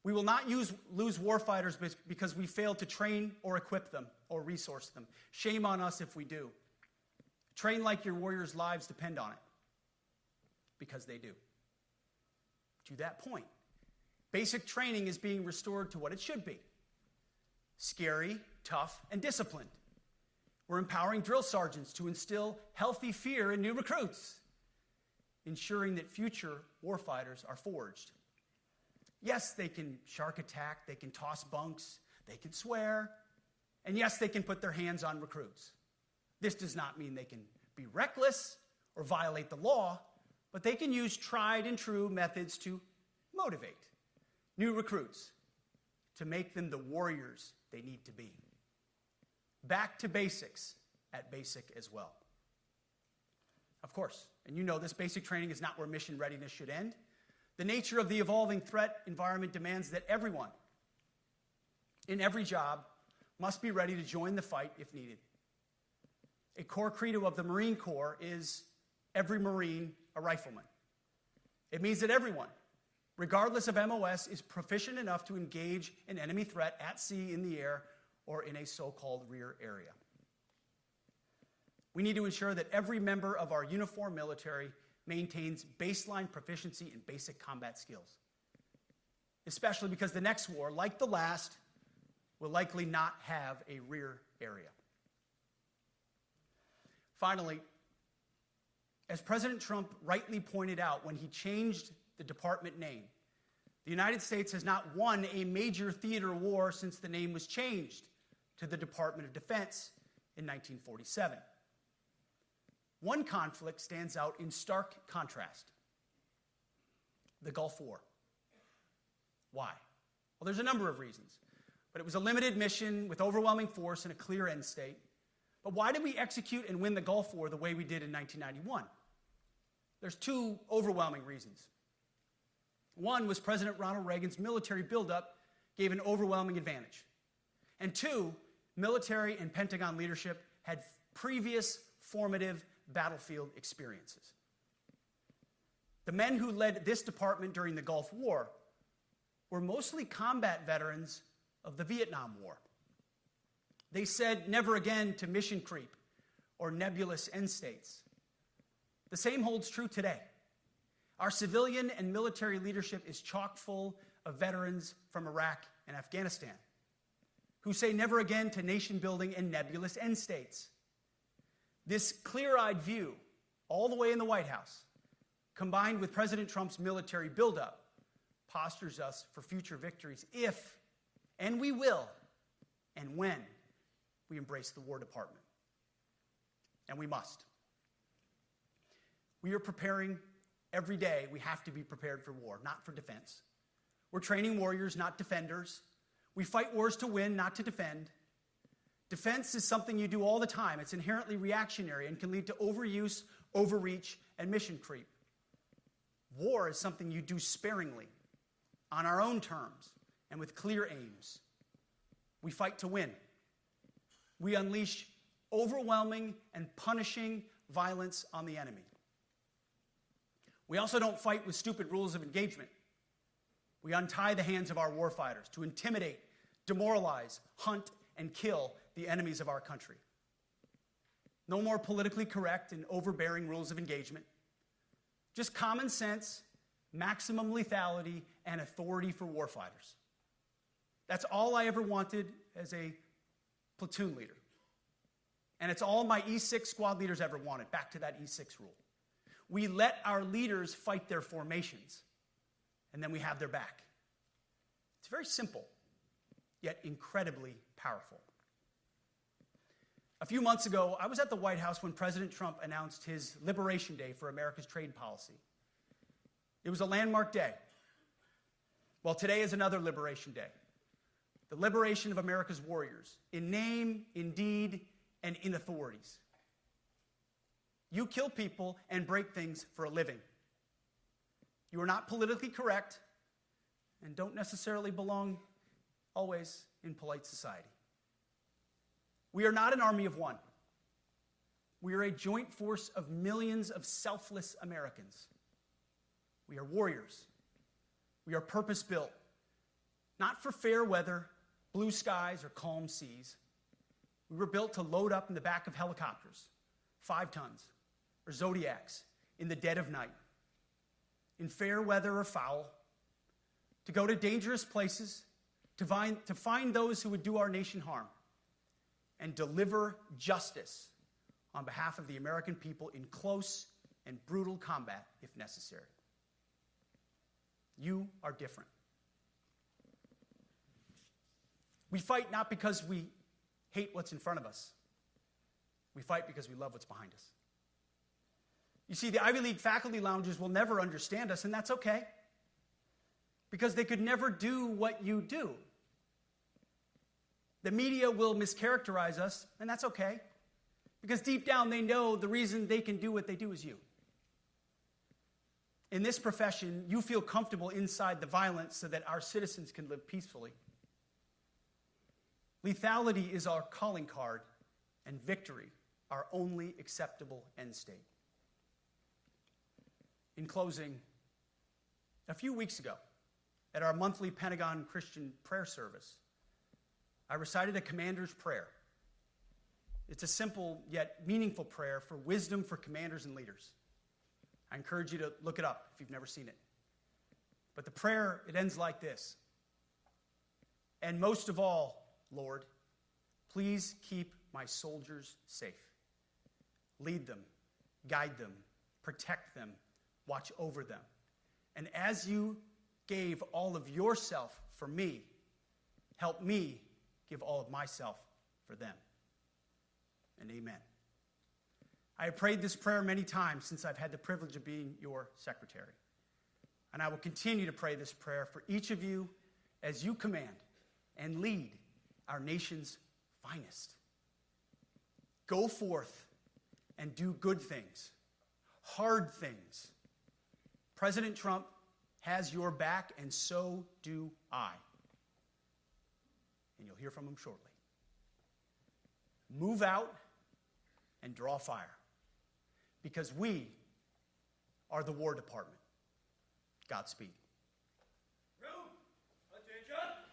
We will not lose warfighters because we failed to train or equip them or resource them. Shame on us if we do. Train like your warriors' lives depend on it, because they do. To that point, basic training is being restored to what it should be: scary, tough, and disciplined. We're empowering drill sergeants to instill healthy fear in new recruits, ensuring that future warfighters are forged. Yes, they can shark attack, they can toss bunks, they can swear, and yes, they can put their hands on recruits. This does not mean they can be reckless or violate the law, but they can use tried and true methods to motivate new recruits, to make them the warriors they need to be. Back to basics at basic as well. Of course, and you know this, basic training is not where mission readiness should end. The nature of the evolving threat environment demands that everyone, in every job, must be ready to join the fight if needed. A core credo of the Marine Corps is every Marine a rifleman. It means that everyone, regardless of MOS, is proficient enough to engage an enemy threat at sea, in the air, or in a so-called rear area. We need to ensure that every member of our uniformed military maintains baseline proficiency in basic combat skills, especially because the next war, like the last, will likely not have a rear area. Finally, as President Trump rightly pointed out when he changed the department name, the United States has not won a major theater war since the name was changed to the Department of Defense in 1947. One conflict stands out in stark contrast: the Gulf War. Why? Well, there's a number of reasons, but it was a limited mission with overwhelming force and a clear end state. But why did we execute and win the Gulf War the way we did in 1991? There's two overwhelming reasons. One was President Ronald Reagan's military buildup gave an overwhelming advantage. And two, military and Pentagon leadership had previous formative battlefield experiences. The men who led this department during the Gulf War were mostly combat veterans of the Vietnam War. They said never again to mission creep or nebulous end states. The same holds true today. Our civilian and military leadership is chock full of veterans from Iraq and Afghanistan who say never again to nation building and nebulous end states. This clear-eyed view, all the way in the White House, combined with President Trump's military buildup, postures us for future victories if, and we will, and when we embrace the War Department. And we must. We are preparing every day. We have to be prepared for war, not for defense. We're training warriors, not defenders. We fight wars to win, not to defend. Defense is something you do all the time. It's inherently reactionary and can lead to overuse, overreach, and mission creep. War is something you do sparingly, on our own terms, and with clear aims. We fight to win. We unleash overwhelming and punishing violence on the enemy. We also don't fight with stupid rules of engagement. We untie the hands of our warfighters to intimidate, demoralize, hunt, and kill the enemies of our country. No more politically correct and overbearing rules of engagement. Just common sense, maximum lethality, and authority for warfighters. That's all I ever wanted as a platoon leader. And it's all my E6 squad leaders ever wanted, back to that E6 rule. We let our leaders fight their formations, and then we have their back. It's very simple, yet incredibly powerful. A few months ago, I was at the White House when President Trump announced his Liberation Day for America's trade policy. It was a landmark day. Well, today is another Liberation Day. The liberation of America's warriors, in name, in deed, and in authorities. You kill people and break things for a living. You are not politically correct and don't necessarily belong always in polite society. We are not an army of one. We are a joint force of millions of selfless Americans. We are warriors. We are purpose-built, not for fair weather, blue skies, or calm seas. We were built to load up in the back of helicopters, 5 tons, or Zodiacs in the dead of night, in fair weather or foul, to go to dangerous places, to find those who would do our nation harm, and deliver justice on behalf of the American people in close and brutal combat if necessary. You are different. We fight not because we hate what's in front of us. We fight because we love what's behind us. You see, the Ivy League faculty lounges will never understand us, and that's okay, because they could never do what you do. The media will mischaracterize us, and that's okay, because deep down they know the reason they can do what they do is you. In this profession, you feel comfortable inside the violence so that our citizens can live peacefully. Lethality is our calling card, and victory our only acceptable end state. In closing, a few weeks ago, at our monthly Pentagon Christian prayer service, I recited a commander's prayer. It's a simple yet meaningful prayer for wisdom for commanders and leaders. I encourage you to look it up if you've never seen it. But the prayer, it ends like this. And most of all, Lord, please keep my soldiers safe. Lead them, guide them, protect them, watch over them. And as you gave all of yourself for me, help me give all of myself for them. And amen. I have prayed this prayer many times since I've had the privilege of being your secretary. And I will continue to pray this prayer for each of you as you command and lead our nation's finest. Go forth and do good things, hard things. President Trump has your back, and so do I. And you'll hear from him shortly. Move out and draw fire. because we are the War Department. Godspeed. Room, attention.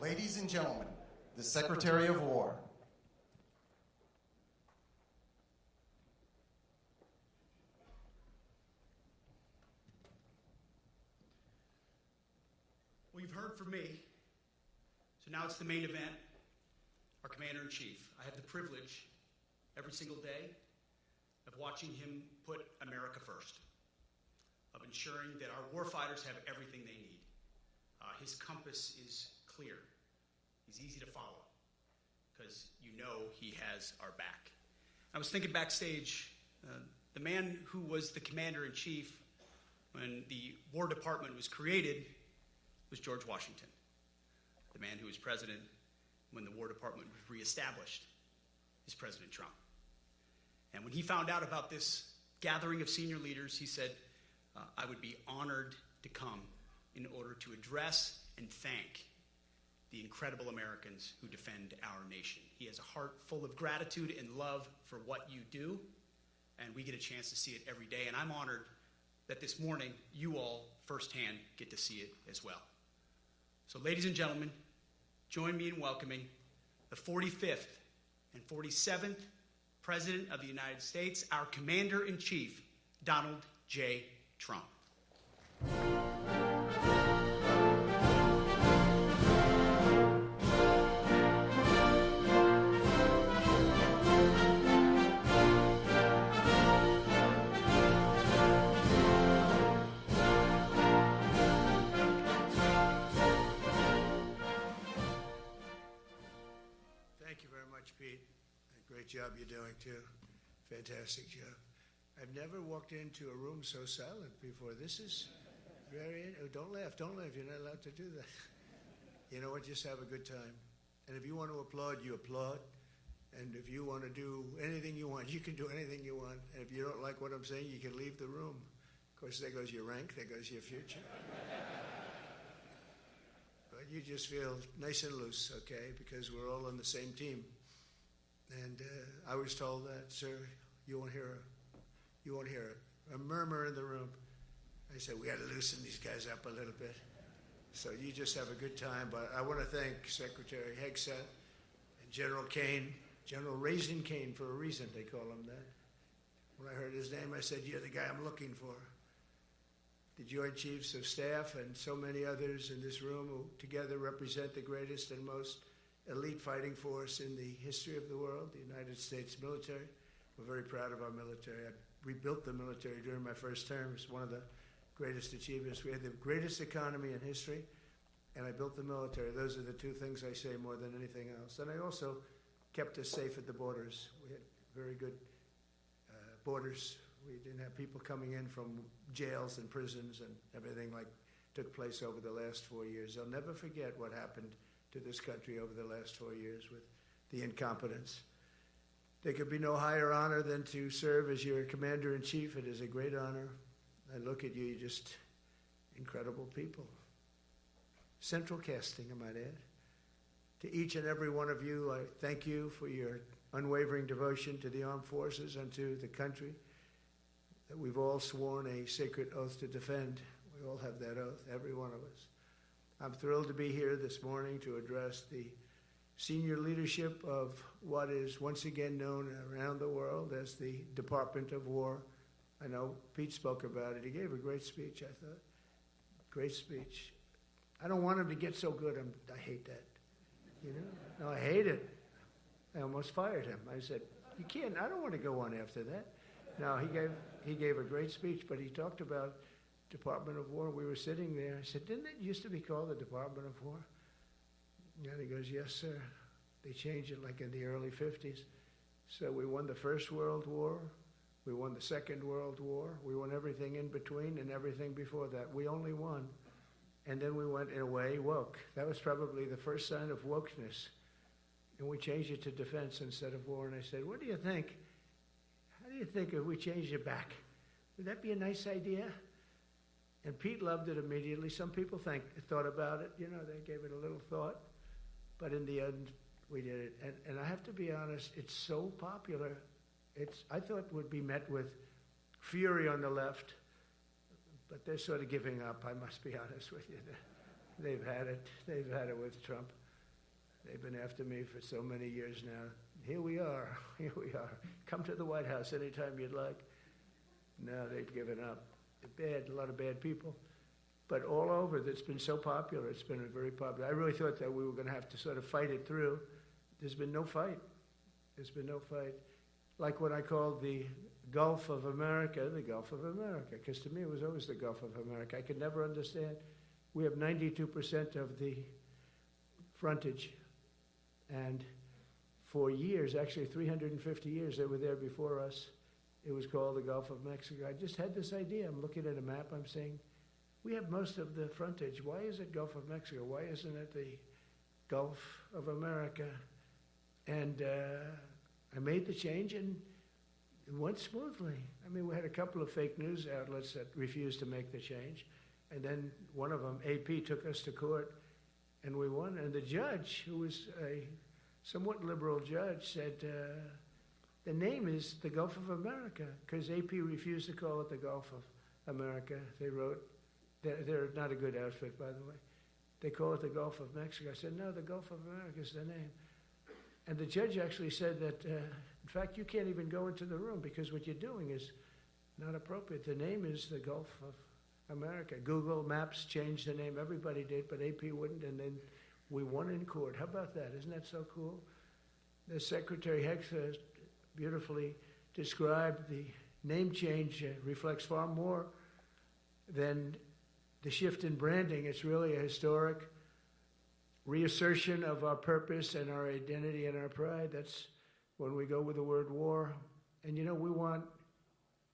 Ladies and gentlemen, the Secretary of War. Well, you've heard from me, so now it's the main event, our Commander-in-Chief. I have the privilege every single day of watching him put America first, of ensuring that our warfighters have everything they need. His compass is clear. He's easy to follow because you know he has our back. I was thinking backstage, the man who was the Commander-in-Chief when the War Department was created was George Washington. The man who was president when the War Department was reestablished is President Trump. And when he found out about this gathering of senior leaders, he said, I would be honored to come in order to address and thank the incredible Americans who defend our nation. He has a heart full of gratitude and love for what you do, and we get a chance to see it every day. And I'm honored that this morning you all firsthand get to see it as well. So ladies and gentlemen, join me in welcoming the 45th and 47th President of the United States, our Commander-in-Chief, Donald J. Trump. Thank you very much, Pete. Great job you're doing, too. Fantastic job. I've never walked into a room so silent before. This is very... Oh, don't laugh. Don't laugh. You're not allowed to do that. You know what? Just have a good time. And if you want to applaud, you applaud. And if you want to do anything you want, you can do anything you want. And if you don't like what I'm saying, you can leave the room. Of course, there goes your rank. There goes your future. But you just feel nice and loose, okay? Because we're all on the same team. And I was told that, sir, you won't hear a murmur in the room. I said, we got to loosen these guys up a little bit. So you just have a good time. But I want to thank Secretary Hegseth and General Kane, General Raisin Kane for a reason, they call him that. When I heard his name, I said, you're the guy I'm looking for. The Joint Chiefs of Staff and so many others in this room who together represent the greatest and most elite fighting force in the history of the world, the United States military. We're very proud of our military. I rebuilt the military during my first term. It's one of the greatest achievements. We had the greatest economy in history, and I built the military. Those are the two things I say more than anything else. And I also kept us safe at the borders. We had very good borders. We didn't have people coming in from jails and prisons and everything like took place over the last 4 years. I'll never forget what happened to this country over the last 4 years with the incompetence. There could be no higher honor than to serve as your Commander-in-Chief. It is a great honor. I look at you, you're just incredible people. Central casting, I might add. To each and every one of you, I thank you for your unwavering devotion to the armed forces and to the country that we've all sworn a sacred oath to defend. We all have that oath, every one of us. I'm thrilled to be here this morning to address the senior leadership of what is once again known around the world as the Department of War. I know Pete spoke about it. He gave a great speech, I thought. Great speech. I don't want him to get so good. I hate that. You know? No, I hate it. I almost fired him. I said, you can't, I don't want to go on after that. No, he gave a great speech, but he talked about Department of War. We were sitting there. I said, didn't it used to be called the Department of War? And he goes, yes, sir. They changed it like in the early 50s. So we won the First World War. We won the Second World War. We won everything in between and everything before that. We only won. And then we went, in a way, woke. That was probably the first sign of wokeness. And we changed it to defense instead of war. And I said, what do you think? How do you think if we changed it back? Would that be a nice idea? And Pete loved it immediately. Some people thought about it. You know, they gave it a little thought. But in the end, we did it. And I have to be honest, it's so popular. I thought it would be met with fury on the left. But they're sort of giving up, I must be honest with you. They've had it. They've had it with Trump. They've been after me for so many years now. Here we are. Here we are. Come to the White House anytime you'd like. No, they've given up. They're bad, a lot of bad people. But all over, it's been so popular. It's been very popular. I really thought that we were going to have to sort of fight it through. There's been no fight. There's been no fight. Like what I called the Gulf of America, the Gulf of America, because to me it was always the Gulf of America. I could never understand. We have 92% of the frontage. And for years, actually 350 years, they were there before us. It was called the Gulf of Mexico. I just had this idea. I'm looking at a map. I'm saying, we have most of the frontage. Why is it Gulf of Mexico? Why isn't it the Gulf of America? And I made the change, and it went smoothly. I mean, we had a couple of fake news outlets that refused to make the change. And then one of them, AP, took us to court, and we won. And the judge, who was a somewhat liberal judge, said, the name is the Gulf of America, because AP refused to call it the Gulf of America. They wrote, they're not a good outfit, by the way. They call it the Gulf of Mexico. I said, no, the Gulf of America is the name. And the judge actually said that, in fact, you can't even go into the room because what you're doing is not appropriate. The name is the Gulf of America. Google Maps changed the name. Everybody did, but AP wouldn't, and then we won in court. How about that? Isn't that so cool? The Secretary Hegseth beautifully described the name change reflects far more than the shift in branding. It's really a historic reassertion of our purpose and our identity and our pride. That's when we go with the word war. And you know, we want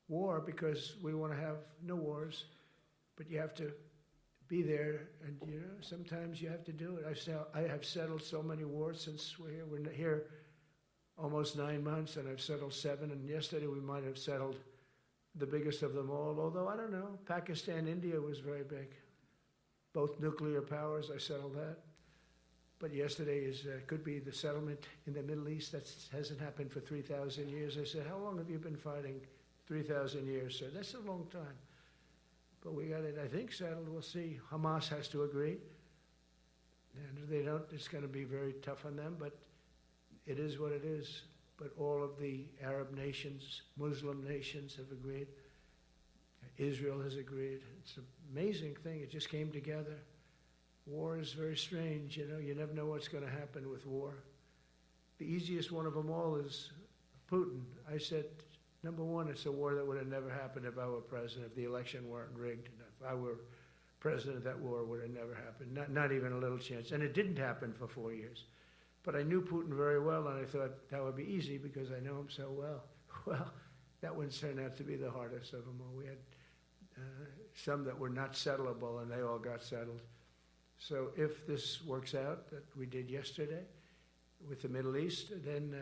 war because we want to have no wars, but you have to be there, and you know, sometimes you have to do it. I have settled so many wars since we're here. We're here almost 9 months, and I've settled 7, and yesterday we might have settled the biggest of them all, although I don't know. Pakistan, India was very big. Both nuclear powers, I settled that. But yesterday could be the settlement in the Middle East. That hasn't happened for 3,000 years. I said, how long have you been fighting? 3,000 years, sir. That's a long time. But we got it, I think, settled. We'll see. Hamas has to agree. And if they don't, it's going to be very tough on them. But it is what it is. But all of the Arab nations, Muslim nations have agreed. Israel has agreed. It's an amazing thing. It just came together. War is very strange, you know. You never know what's going to happen with war. The easiest one of them all is Putin. I said, number one, it's a war that would have never happened if I were president, if the election weren't rigged. If I were president, that war would have never happened. Not even a little chance. And it didn't happen for 4 years. But I knew Putin very well, and I thought that would be easy because I know him so well. Well, that one turned out to be the hardest of them all. We had some that were not settleable, and they all got settled. So if this works out, that we did yesterday with the Middle East, then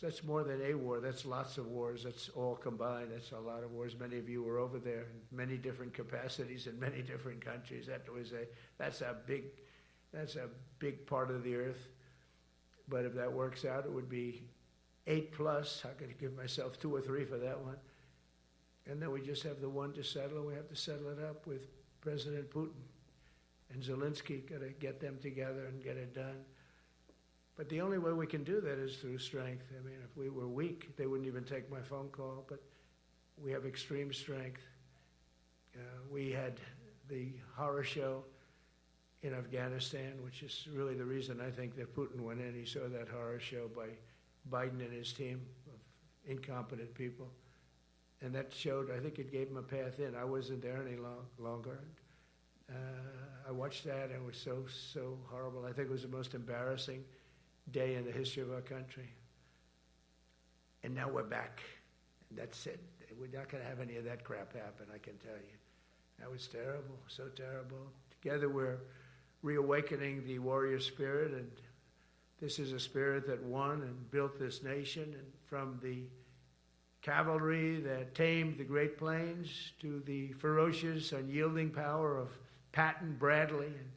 that's more than a war. That's lots of wars. That's all combined. That's a lot of wars. Many of you were over there in many different capacities in many different countries. That's a big part of the earth. But if that works out, it would be 8+. I'm going to give myself 2 or 3 for that one. And then we just have the one to settle, and we have to settle it up with President Putin and Zelensky. Got to get them together and get it done. But the only way we can do that is through strength. I mean, if we were weak, they wouldn't even take my phone call. But we have extreme strength. We had the horror show in Afghanistan, which is really the reason I think that Putin went in. He saw that horror show by Biden and his team of incompetent people. And that showed, I think it gave him a path in. I wasn't there any longer. I watched that, and it was so horrible. I think it was the most embarrassing day in the history of our country. And now we're back. And that's it. We're not going to have any of that crap happen, I can tell you. That was terrible, so terrible. Together we're reawakening the warrior spirit, and this is a spirit that won and built this nation, and from the cavalry that tamed the Great Plains to the ferocious, unyielding power of Patton Bradley and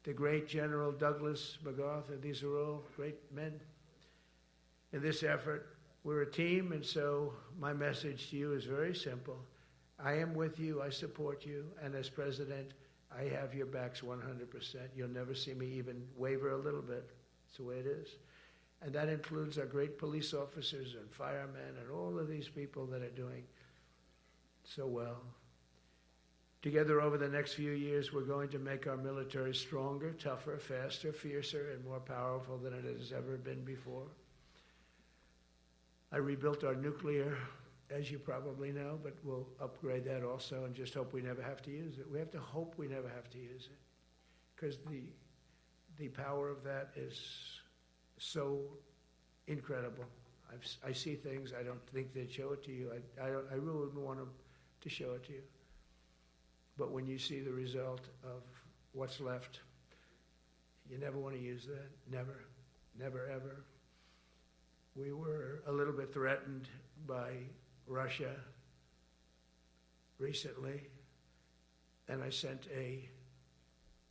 the great General Douglas MacArthur. These are all great men. In this effort, we're a team, and so my message to you is very simple. I am with you, I support you, and as president, I have your backs 100%. You'll never see me even waver a little bit. It's the way it is. And that includes our great police officers and firemen and all of these people that are doing so well. Together over the next few years, we're going to make our military stronger, tougher, faster, fiercer, and more powerful than it has ever been before. I rebuilt our nuclear, as you probably know, but we'll upgrade that also and just hope we never have to use it. We have to hope we never have to use it, because the power of that is so incredible. I see things, I don't think they'd show it to you. I really wouldn't want them to show it to you. But when you see the result of what's left, you never want to use that. Never, never, ever. We were a little bit threatened by Russia recently, and I sent a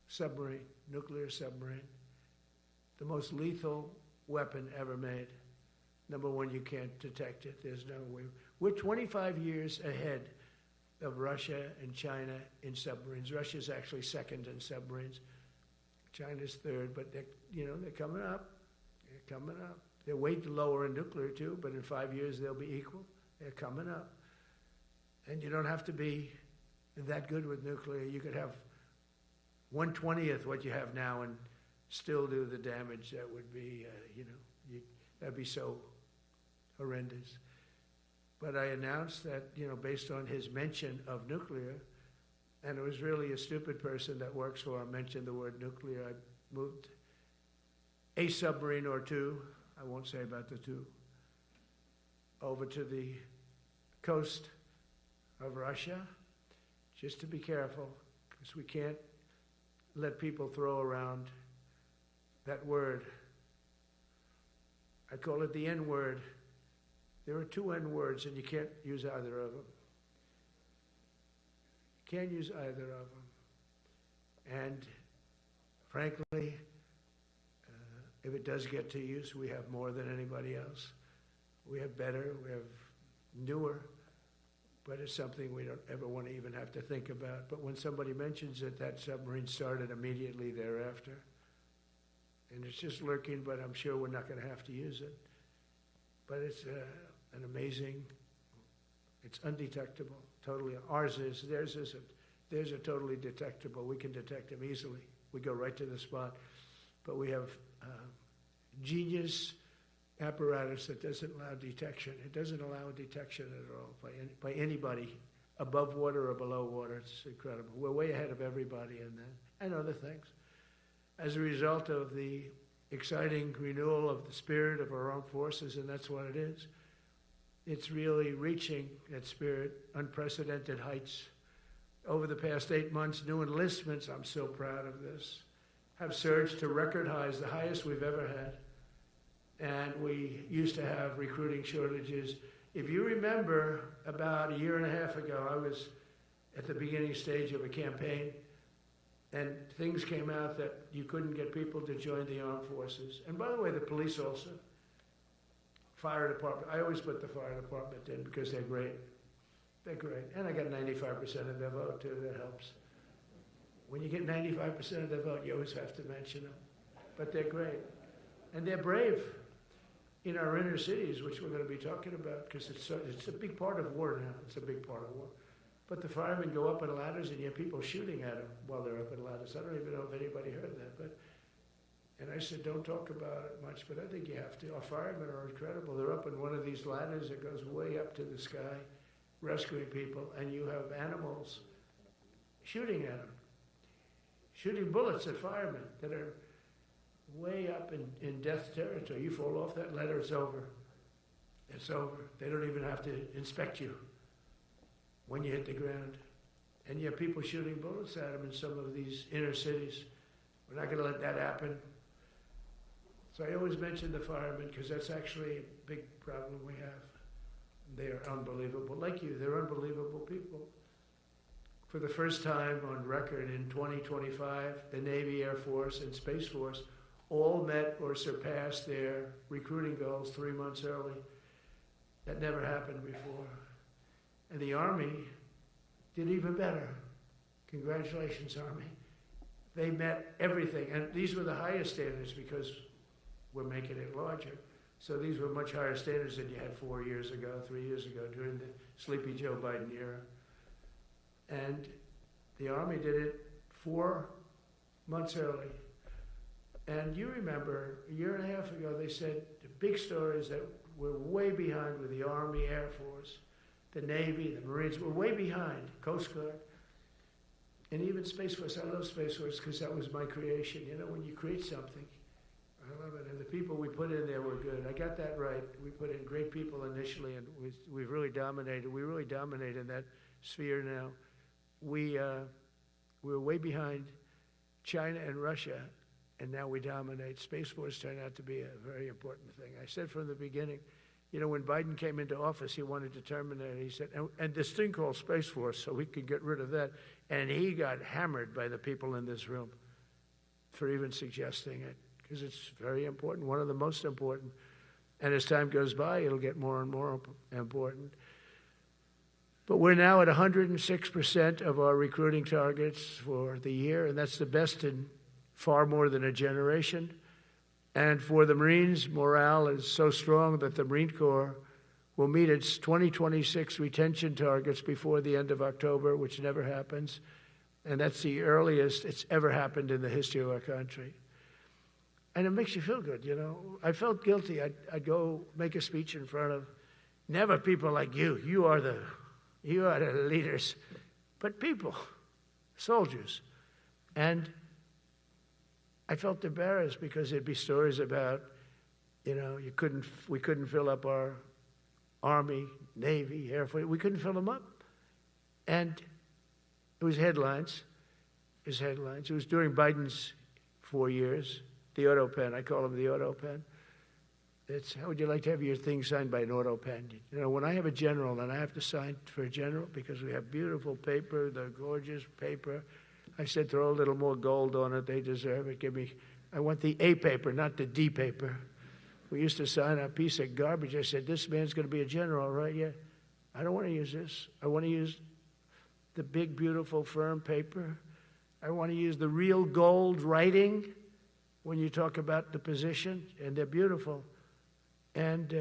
submarine, nuclear submarine, the most lethal weapon ever made. Number one, you can't detect it. There's no way. We're 25 years ahead of Russia and China in submarines. Russia's actually second in submarines. China's third, but they're coming up. They're coming up. They're way lower in nuclear too, but in 5 years they'll be equal. They're coming up. And you don't have to be that good with nuclear. You could have 1/20th what you have now and still do the damage that would be, that'd be so horrendous. But I announced that, based on his mention of nuclear, and it was really a stupid person that works for him mentioned the word nuclear, I moved a submarine or two, I won't say about the two, over to the coast of Russia, just to be careful, because we can't let people throw around that word. I call it the N-word. There are two N-words, and you can't use either of them. You can't use either of them. And frankly, if it does get to use, we have more than anybody else. We have better, we have newer, but it's something we don't ever want to even have to think about. But when somebody mentions it, that submarine started immediately thereafter. And it's just lurking, but I'm sure we're not going to have to use it. But it's an amazing, it's undetectable, totally. Ours is, theirs isn't. Theirs are totally detectable. We can detect them easily. We go right to the spot. But we have genius apparatus that doesn't allow detection. It doesn't allow detection at all by anybody above water or below water. It's incredible. We're way ahead of everybody in that and other things. As a result of the exciting renewal of the spirit of our armed forces, and that's what it is. It's really reaching that spirit, unprecedented heights. Over the past 8 months, new enlistments, I'm so proud of this, have surged to record highs, the highest we've ever had. And we used to have recruiting shortages. If you remember, about a year and a half ago, I was at the beginning stage of a campaign, and things came out that you couldn't get people to join the armed forces. And by the way, the police also. Fire department. I always put the fire department in because they're great. They're great. And I got 95% of their vote, too. That helps. When you get 95% of their vote, you always have to mention them. But they're great. And they're brave in our inner cities, which we're going to be talking about, because it's a big part of war now. It's a big part of war. But the firemen go up in ladders, and you have people shooting at them while they're up in ladders. I don't even know if anybody heard that. And I said, don't talk about it much, but I think you have to. Our firemen are incredible. They're up in one of these ladders that goes way up to the sky, rescuing people, and you have animals shooting at them, shooting bullets at firemen that are way up in death territory. You fall off that ladder, it's over. It's over. They don't even have to inspect you when you hit the ground. And you have people shooting bullets at them in some of these inner cities. We're not going to let that happen. So I always mention the firemen because that's actually a big problem we have. They are unbelievable. Like you, they're unbelievable people. For the first time on record in 2025, the Navy, Air Force, and Space Force all met or surpassed their recruiting goals 3 months early. That never happened before. And the Army did even better. Congratulations, Army. They met everything. And these were the highest standards because we're making it larger. So these were much higher standards than you had 4 years ago, 3 years ago, during the Sleepy Joe Biden era. And the Army did it 4 months early. And you remember, a year and a half ago, they said the big stories that we're way behind with the Army, Air Force, the Navy, the Marines. We're way behind, Coast Guard. And even Space Force. I love Space Force because that was my creation. You know, when you create something, I love it. And the people we put in there were good. I got that right. We put in great people initially, and we've really dominated. We really dominate in that sphere now. We're way behind China and Russia, and now we dominate. Space Force turned out to be a very important thing. I said from the beginning, you know, when Biden came into office, he wanted to terminate it. He said, and this thing called Space Force, so we could get rid of that. And he got hammered by the people in this room for even suggesting it, because it's very important, one of the most important. And as time goes by, it'll get more and more important. But we're now at 106% of our recruiting targets for the year, and that's the best in far more than a generation. And for the Marines, morale is so strong that the Marine Corps will meet its 2026 retention targets before the end of October, which never happens. And that's the earliest it's ever happened in the history of our country. And it makes you feel good, you know. I felt guilty. I'd go make a speech in front of never people like you. You are the leaders, but people, soldiers. And I felt embarrassed because there'd be stories about, you know, we couldn't fill up our Army, Navy, Air Force. We couldn't fill them up. And it was headlines. It was during Biden's 4 years, the auto pen. I call him the auto pen. It's, how would you like to have your thing signed by an auto pen? You know, when I have a general and I have to sign for a general because we have beautiful paper, the gorgeous paper, I said, throw a little more gold on it. They deserve it. I want the A paper, not the D paper. We used to sign a piece of garbage. I said, this man's going to be a general, right? Yeah. I don't want to use this. I want to use the big, beautiful, firm paper. I want to use the real gold writing when you talk about the position, and they're beautiful. And,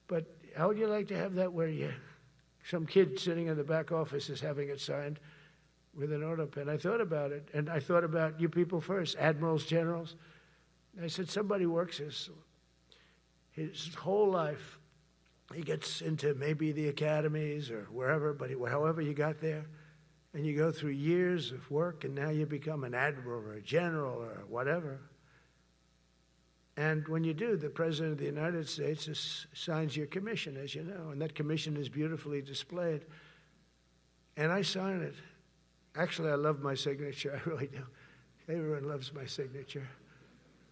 but how would you like to have that where some kid sitting in the back office is having it signed with an auto pen? I thought about it, and I thought about you people first, admirals, generals. I said, somebody works his whole life. He gets into maybe the academies or wherever, but however you got there, and you go through years of work, and now you become an admiral or a general or whatever. And when you do, the President of the United States signs your commission, as you know, and that commission is beautifully displayed. And I sign it. Actually, I love my signature. I really do. Everyone loves my signature.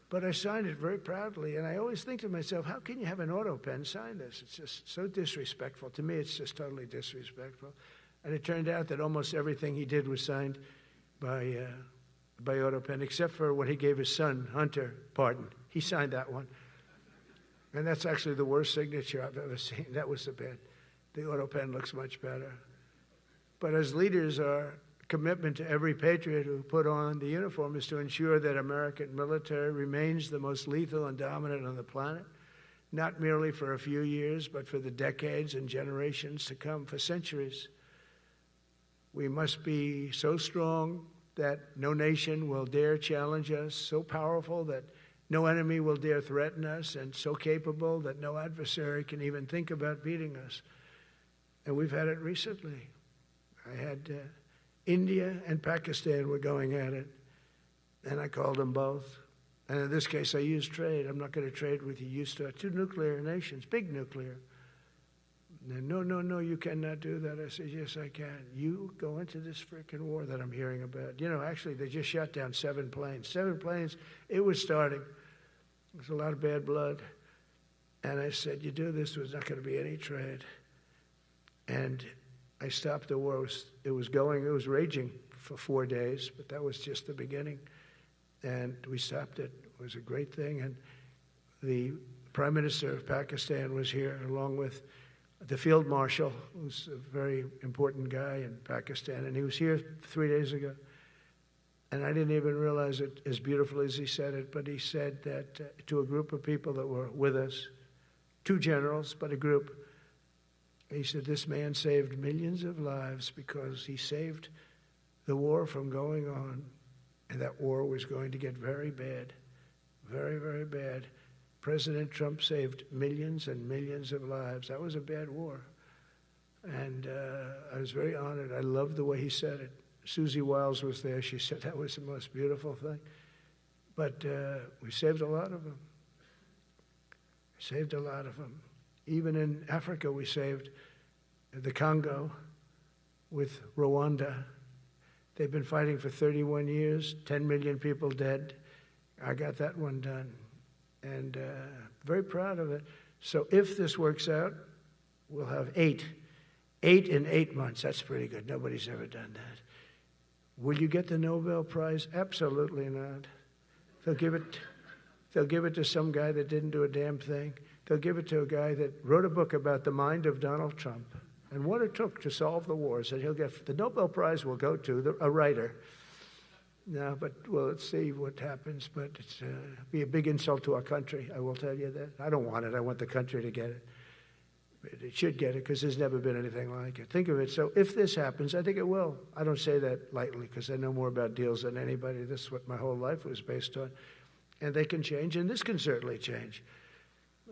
But I signed it very proudly, and I always think to myself, how can you have an auto pen sign this? It's just so disrespectful. To me, it's just totally disrespectful. And it turned out that almost everything he did was signed by auto pen, except for when he gave his son, Hunter, pardon. He signed that one. And that's actually the worst signature I've ever seen. That was the bad. The auto pen looks much better. But as leaders, our commitment to every patriot who put on the uniform is to ensure that American military remains the most lethal and dominant on the planet, not merely for a few years, but for the decades and generations to come, for centuries. We must be so strong that no nation will dare challenge us, so powerful that no enemy will dare threaten us, and so capable that no adversary can even think about beating us. And we've had it recently. I had India and Pakistan were going at it, and I called them both. And in this case, I used trade. I'm not going to trade with you. Used to 2 nuclear nations, big nuclear. And no, you cannot do that. I said, yes, I can. You go into this freaking war that I'm hearing about. You know, actually, they just shot down 7 planes. 7 planes, it was starting. There's a lot of bad blood. And I said, you do this, there's not going to be any trade. And I stopped the war. It was raging for 4 days, but that was just the beginning. And we stopped it. It was a great thing. And the Prime Minister of Pakistan was here, along with the Field Marshal, who's a very important guy in Pakistan, and he was here 3 days ago. And I didn't even realize it as beautiful as he said it, but he said that to a group of people that were with us, 2 generals, but a group, he said, this man saved millions of lives because he saved the war from going on, and that war was going to get very bad, very, very bad. President Trump saved millions and millions of lives. That was a bad war. And I was very honored. I loved the way he said it. Susie Wiles was there. She said that was the most beautiful thing. But we saved a lot of them. Saved a lot of them. Even in Africa, we saved the Congo with Rwanda. They've been fighting for 31 years, 10 million people dead. I got that one done. And very proud of it. So if this works out, we'll have 8 in 8 months. That's pretty good. Nobody's ever done that. Will you get the Nobel Prize? Absolutely not. They'll give it to some guy that didn't do a damn thing. They'll give it to a guy that wrote a book about the mind of Donald Trump and what it took to solve the wars. And he'll get the Nobel Prize will go to a writer. No, but well, let's see what happens. But it's be a big insult to our country. I will tell you that. I don't want it. I want the country to get it. It should get it because there's never been anything like it. Think of it. So if this happens, I think it will. I don't say that lightly because I know more about deals than anybody. This is what my whole life was based on. And they can change, and this can certainly change.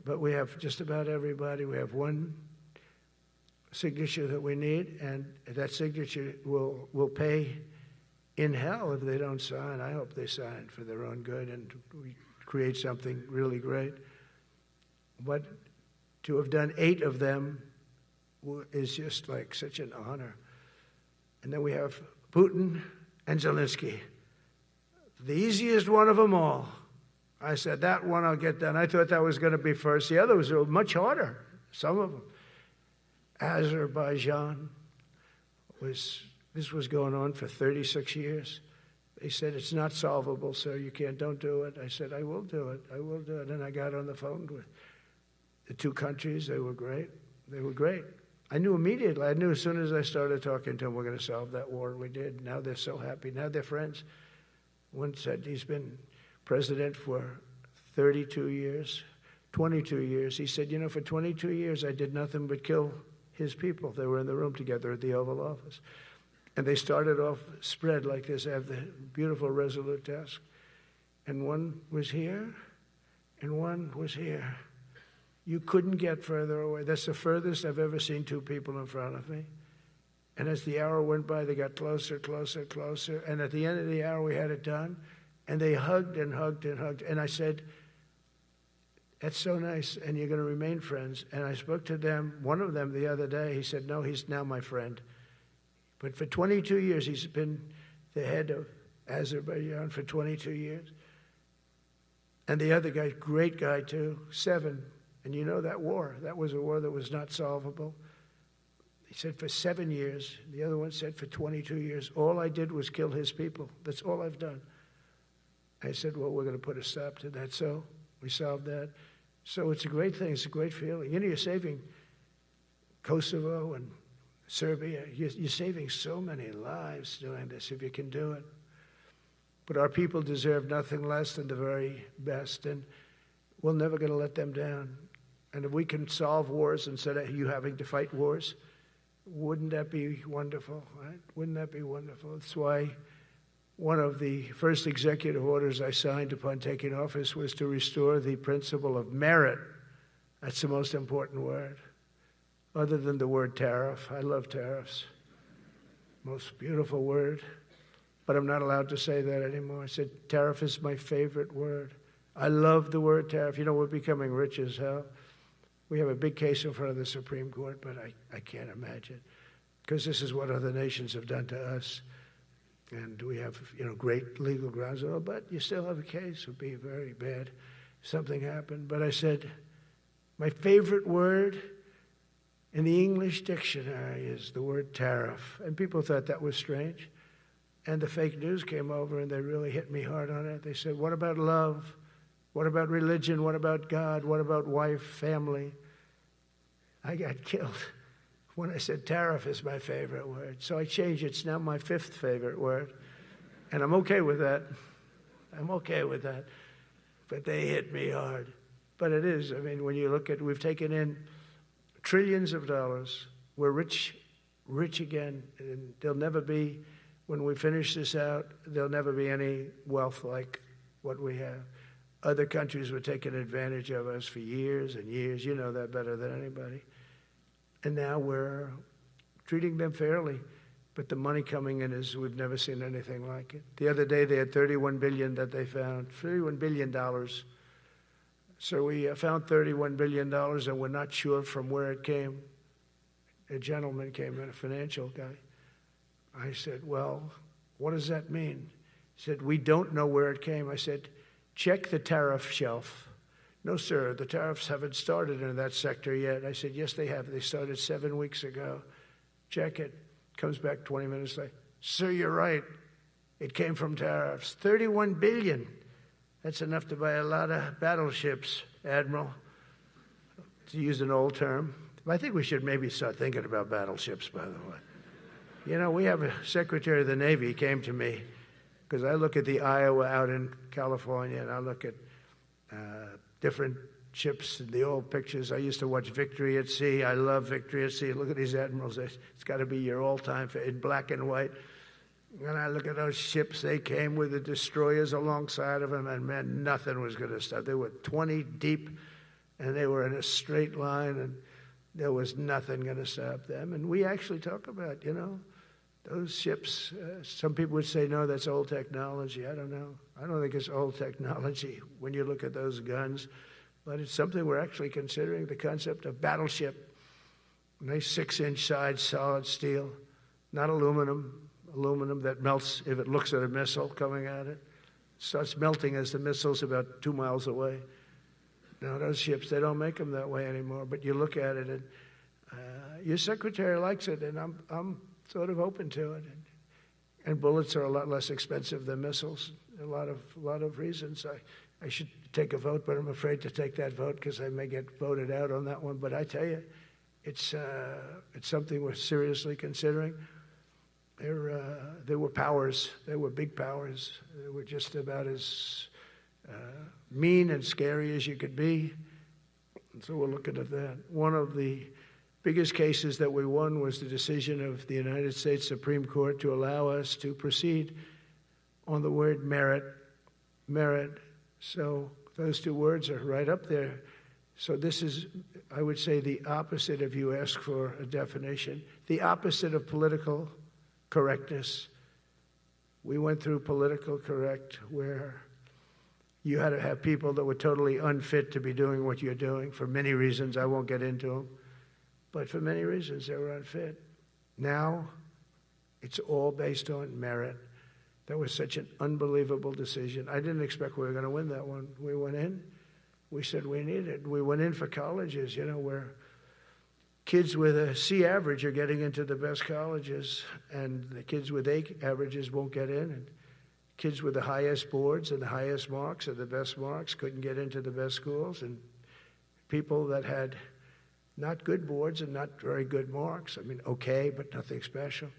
But we have just about everybody. We have one signature that we need, and that signature will pay in hell if they don't sign. I hope they sign for their own good and we create something really great. But to have done 8 of them is just like such an honor. And then we have Putin and Zelensky. The easiest one of them all. I said, that one I'll get done. I thought that was going to be first. The others were much harder, some of them. Azerbaijan this was going on for 36 years. They said, it's not solvable, sir. You don't do it. I said, I will do it. I will do it. And I got on the phone with the 2 countries. They were great. They were great. I knew immediately. I knew as soon as I started talking to them, we're going to solve that war. We did. Now they're so happy. Now they're friends. One said he's been president for 32 years, 22 years. He said, for 22 years, I did nothing but kill his people. They were in the room together at the Oval Office. And they started off spread like this. I have the beautiful Resolute desk. And one was here, and one was here. You couldn't get further away. That's the furthest I've ever seen 2 people in front of me. And as the hour went by, they got closer, closer, closer. And at the end of the hour, we had it done. And they hugged and hugged and hugged. And I said, that's so nice, and you're going to remain friends. And I spoke to them, one of them the other day. He said, no, he's now my friend. But for 22 years, he's been the head of Azerbaijan for 22 years. And the other guy, great guy too, 7. And you know that war. That was a war that was not solvable. He said for 7 years. The other one said for 22 years. All I did was kill his people. That's all I've done. I said, well, we're going to put a stop to that. So we solved that. So it's a great thing. It's a great feeling. You're saving Kosovo and Serbia. You're saving so many lives doing this if you can do it. But our people deserve nothing less than the very best, and we're never going to let them down. And if we can solve wars instead of you having to fight wars, wouldn't that be wonderful, right? Wouldn't that be wonderful? That's why one of the first executive orders I signed upon taking office was to restore the principle of merit. That's the most important word, other than the word tariff. I love tariffs. Most beautiful word. But I'm not allowed to say that anymore. I said tariff is my favorite word. I love the word tariff. We're becoming rich as hell. We have a big case in front of the Supreme Court, but I can't imagine. Because this is what other nations have done to us. And we have, great legal grounds. But you still have a case. It would be very bad if something happened. But I said, my favorite word in the English dictionary is the word tariff. And people thought that was strange. And the fake news came over and they really hit me hard on it. They said, what about love? What about religion? What about God? What about wife, family? I got killed when I said tariff is my favorite word. So I changed it. It's now my 5th favorite word. And I'm okay with that. I'm okay with that. But they hit me hard. But it is. I mean, when you look at, we've taken in trillions of dollars. We're rich again. And there'll never be, when we finish this out, there'll never be any wealth like what we have. Other countries were taking advantage of us for years and years. You know that better than anybody. And now we're treating them fairly. But the money coming in is, we've never seen anything like it. The other day they had $31 billion that they found, $31 billion. So we found $31 billion and we're not sure from where it came. A gentleman came in, a financial guy. I said, well, what does that mean? He said, we don't know where it came. I said, check the tariff shelf. No, sir, the tariffs haven't started in that sector yet. I said, yes, they have. They started 7 weeks ago. Check it. Comes back 20 minutes later. Sir, you're right. It came from tariffs. $31 billion. That's enough to buy a lot of battleships, Admiral, to use an old term. I think we should maybe start thinking about battleships, by the way. You know, we have a Secretary of the Navy came to me because I look at the Iowa out in California and I look at different ships and the old pictures. I used to watch Victory at Sea. I love Victory at Sea. Look at these admirals. It's got to be your all-time in black and white. And I look at those ships. They came with the destroyers alongside of them, and man, nothing was going to stop. They were 20 deep, and they were in a straight line, and there was nothing going to stop them. And we actually talk about, you know, those ships. Some people would say, no, that's old technology. I don't know. I don't think it's old technology when you look at those guns. But it's something we're actually considering, the concept of battleship. Nice 6-inch sides, solid steel, not aluminum that melts if it looks at a missile coming at it. Starts melting as the missile's about 2 miles away. Now, those ships, they don't make them that way anymore. But you look at it, and your secretary likes it, and I'm sort of open to it. And bullets are a lot less expensive than missiles. A lot of reasons. I should take a vote, but I'm afraid to take that vote because I may get voted out on that one. But I tell you, it's something we're seriously considering. There were powers. There were big powers. They were just about as mean and scary as you could be. And so we're looking at that. One of the biggest cases that we won was the decision of the United States Supreme Court to allow us to proceed on the word merit. So those two words are right up there. So this is, I would say, the opposite if you ask for a definition. The opposite of political correctness. We went through political correct where you had to have people that were totally unfit to be doing what you're doing for many reasons. I won't get into them. But for many reasons, they were unfit. Now, it's all based on merit. That was such an unbelievable decision. I didn't expect we were going to win that one. We went in. We said we needed it. We went in for colleges, you know, where kids with a C average are getting into the best colleges, and the kids with A averages won't get in. And kids with the highest boards and the highest marks and the best marks couldn't get into the best schools. And people that had not good boards and not very good marks, I mean, okay, but nothing special,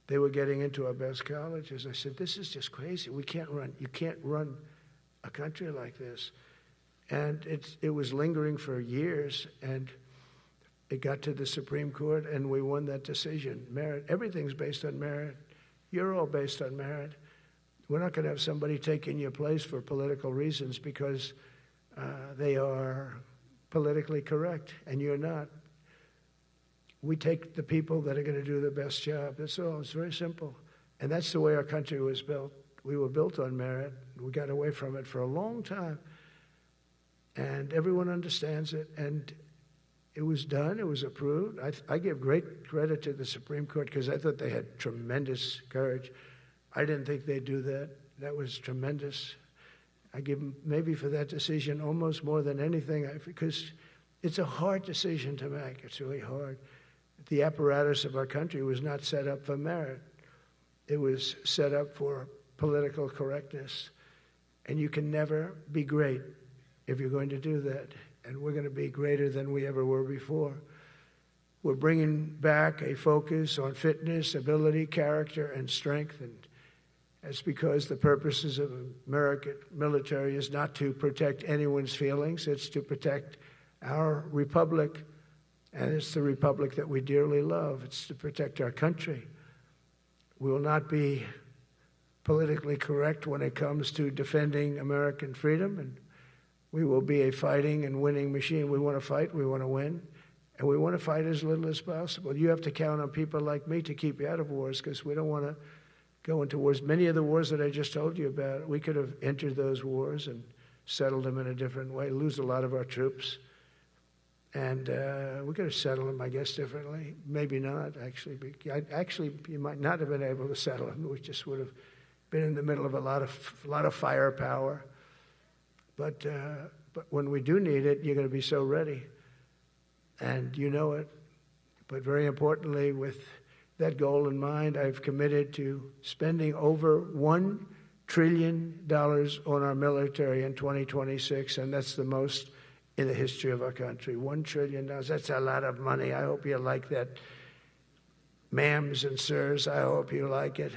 they were getting into our best colleges. I said, this is just crazy. You can't run a country like this. And it was lingering for years, and it got to the Supreme Court, and we won that decision. Merit, everything's based on merit. You're all based on merit. We're not going to have somebody taking your place for political reasons because they are politically correct, and you're not. We take the people that are going to do the best job. That's all. It's very simple. And that's the way our country was built. We were built on merit. We got away from it for a long time. And everyone understands it. And it was done. It was approved. I give great credit to the Supreme Court because I thought they had tremendous courage. I didn't think they'd do that. That was tremendous. I give them maybe for that decision almost more than anything because it's a hard decision to make. It's really hard. The apparatus of our country was not set up for merit. It was set up for political correctness. And you can never be great if you're going to do that. And we're going to be greater than we ever were before. We're bringing back a focus on fitness, ability, character, and strength. It's because the purposes of American military is not to protect anyone's feelings. It's to protect our republic, and it's the republic that we dearly love. It's to protect our country. We will not be politically correct when it comes to defending American freedom, and we will be a fighting and winning machine. We want to fight, we want to win, and we want to fight as little as possible. You have to count on people like me to keep you out of wars, because we don't want to go into wars. Many of the wars that I just told you about, we could have entered those wars and settled them in a different way, lose a lot of our troops. And we could have settled them, I guess, differently. Maybe not, actually. Actually, you might not have been able to settle them. We just would have been in the middle of a lot of firepower. But when we do need it, you're going to be so ready. And you know it. But very importantly, with that goal in mind, I've committed to spending over $1 trillion on our military in 2026, and that's the most in the history of our country. $1 trillion. That's a lot of money. I hope you like that. Ma'ams and sirs, I hope you like it.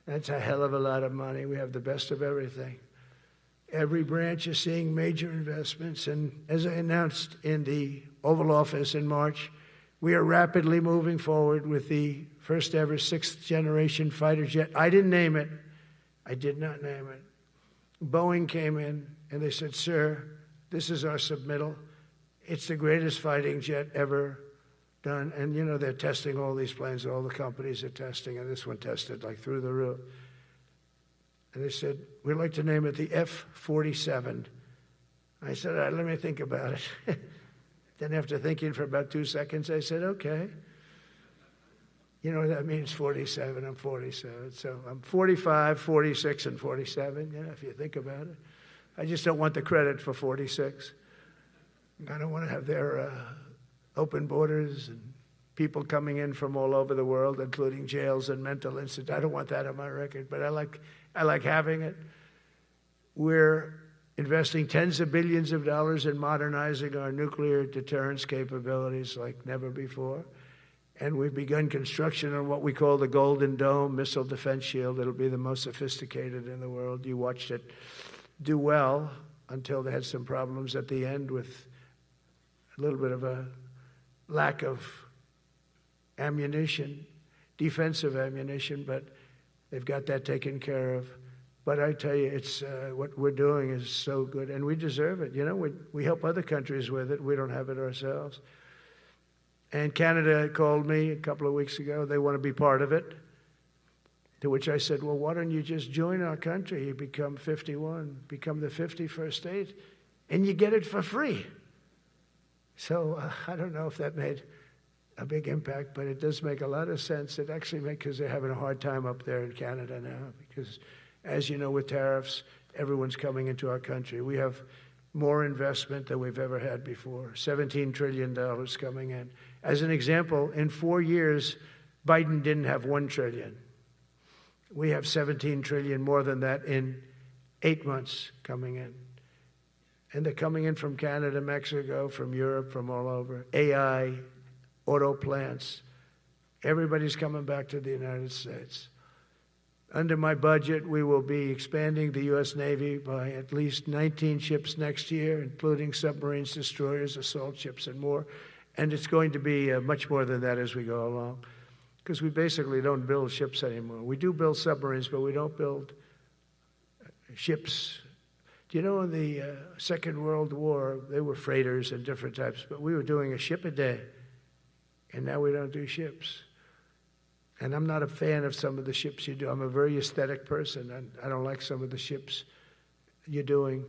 That's a hell of a lot of money. We have the best of everything. Every branch is seeing major investments, and as I announced in the Oval Office in March, we are rapidly moving forward with the first ever 6th generation fighter jet. I didn't name it. I did not name it. Boeing came in and they said, "Sir, this is our submittal. It's the greatest fighting jet ever done." And you know, they're testing all these planes, all the companies are testing, and this one tested like through the roof. And they said, "We'd like to name it the F-47. I said, "All right, let me think about it." Then after thinking for about 2 seconds, I said, "Okay." You know what that means, 47, I'm 47. So I'm 45, 46, and 47, you know, if you think about it. I just don't want the credit for 46. I don't want to have their open borders and people coming in from all over the world, including jails and mental institutes. I don't want that on my record, but I like having it. We're investing tens of billions of dollars in modernizing our nuclear deterrence capabilities like never before. And we've begun construction on what we call the Golden Dome missile defense shield. It'll be the most sophisticated in the world. You watched it do well until they had some problems at the end with a little bit of a lack of ammunition, defensive ammunition, but they've got that taken care of. But I tell you, it's what we're doing is so good, and we deserve it. You know, we help other countries with it. We don't have it ourselves. And Canada called me a couple of weeks ago. They want to be part of it. To which I said, "Well, why don't you just join our country? You become 51, become the 51st state, and you get it for free." So I don't know if that made a big impact, but it does make a lot of sense. It actually makes, because they're having a hard time up there in Canada now, because as you know, with tariffs, everyone's coming into our country. We have more investment than we've ever had before, $17 trillion coming in. As an example, in 4 years, Biden didn't have $1 trillion. We have $17 trillion more than that in 8 months coming in. And they're coming in from Canada, Mexico, from Europe, from all over. AI, auto plants. Everybody's coming back to the United States. Under my budget, we will be expanding the U.S. Navy by at least 19 ships next year, including submarines, destroyers, assault ships, and more. And it's going to be much more than that as we go along, because we basically don't build ships anymore. We do build submarines, but we don't build ships. Do you know in the Second World War, they were freighters and different types, but we were doing a ship a day, and now we don't do ships. And I'm not a fan of some of the ships you do. I'm a very aesthetic person, and I don't like some of the ships you're doing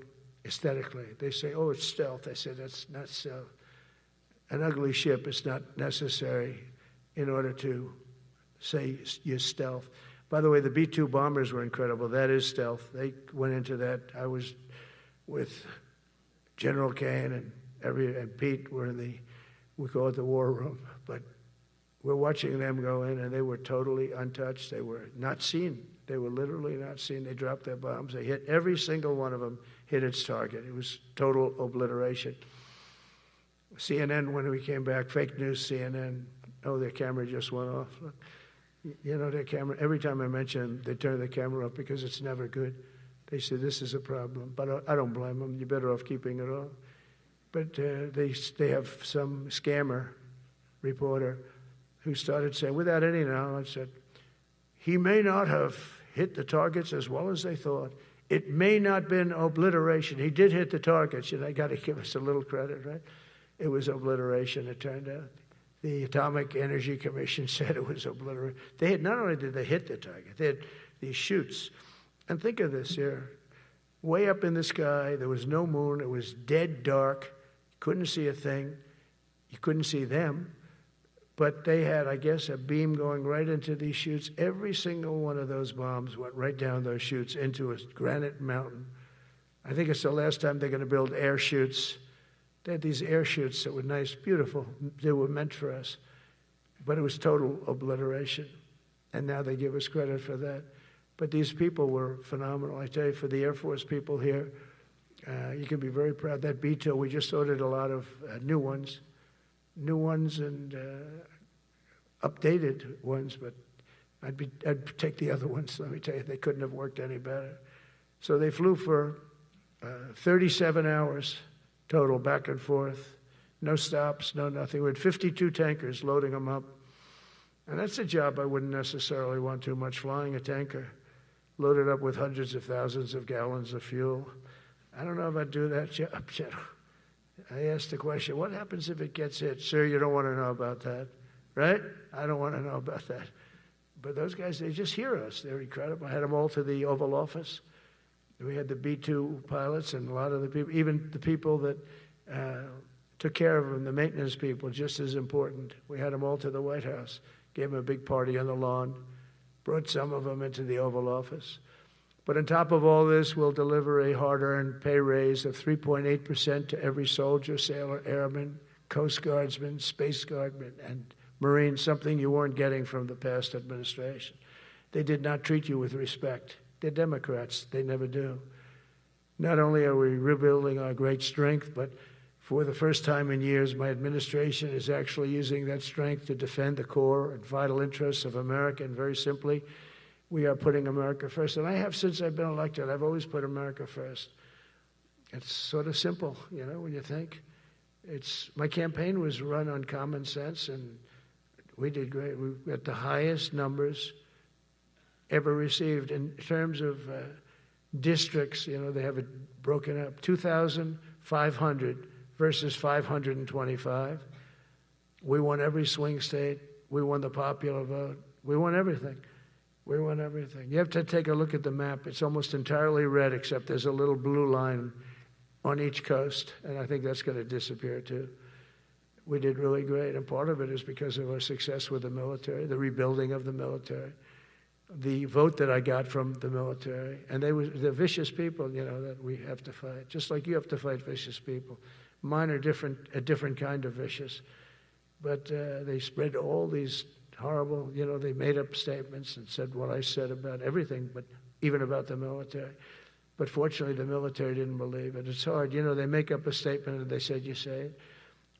aesthetically. They say, "Oh, it's stealth." I said, "That's not stealth. An ugly ship is not necessary in order to say you're stealth." By the way, the B-2 bombers were incredible. That is stealth. They went into that. I was with General Kane and Pete were in we call it the war room, but we're watching them go in, and they were totally untouched. They were not seen. They were literally not seen. They dropped their bombs. They hit every single one of them, hit its target. It was total obliteration. CNN, when we came back, fake news CNN, oh, their camera just went off. Look. You know, their camera, every time I mention it, they turn the camera off because it's never good. They say, this is a problem. But I don't blame them. You're better off keeping it on. But they have some scammer reporter who started saying, without any knowledge, that he may not have hit the targets as well as they thought. It may not have been obliteration. He did hit the targets, and they got to give us a little credit, right? It was obliteration, it turned out. The Atomic Energy Commission said it was obliteration. They had, not only did they hit the target, they had these chutes. And think of this here. Way up in the sky, there was no moon. It was dead dark. Couldn't see a thing. You couldn't see them. But they had, I guess, a beam going right into these chutes. Every single one of those bombs went right down those chutes into a granite mountain. I think it's the last time they're going to build air chutes. They had these air chutes that were nice, beautiful. They were meant for us. But it was total obliteration. And now they give us credit for that. But these people were phenomenal. I tell you, for the Air Force people here, you can be very proud. That B-2, we just ordered a lot of new ones and updated ones, but I'd take the other ones. Let me tell you, they couldn't have worked any better. So they flew for 37 hours total, back and forth, no stops, no nothing. We had 52 tankers loading them up. And that's a job I wouldn't necessarily want too much, flying a tanker, loaded up with hundreds of thousands of gallons of fuel. I don't know if I'd do that job. I asked the question, what happens if it gets hit? Sir, you don't want to know about that, right? I don't want to know about that. But those guys, they just hear us. They're incredible. I had them all to the Oval Office. We had the B-2 pilots and a lot of the people, even the people that took care of them, the maintenance people, just as important. We had them all to the White House, gave them a big party on the lawn, brought some of them into the Oval Office. But on top of all this, we'll deliver a hard-earned pay raise of 3.8% to every soldier, sailor, airman, Coast Guardsman, Space Guardman, and Marine, something you weren't getting from the past administration. They did not treat you with respect. They're Democrats. They never do. Not only are we rebuilding our great strength, but for the first time in years, my administration is actually using that strength to defend the core and vital interests of America. And very simply, we are putting America first. And I have since I've been elected. I've always put America first. It's sort of simple, you know, when you think. My campaign was run on common sense, and we did great. We got the highest numbers ever received in terms of districts. You know, they have it broken up, 2,500 versus 525. We won every swing state. We won the popular vote. We won everything. We won everything. You have to take a look at the map. It's almost entirely red, except there's a little blue line on each coast, and I think that's going to disappear too. We did really great, and part of it is because of our success with the military, the rebuilding of the military, the vote that I got from the military, and they're vicious people, you know, that we have to fight, just like you have to fight vicious people. Mine are a different kind of vicious, but they spread all these horrible, you know, they made up statements and said what I said about everything, but even about the military. But fortunately, the military didn't believe it. It's hard. You know, they make up a statement and they said, you say it.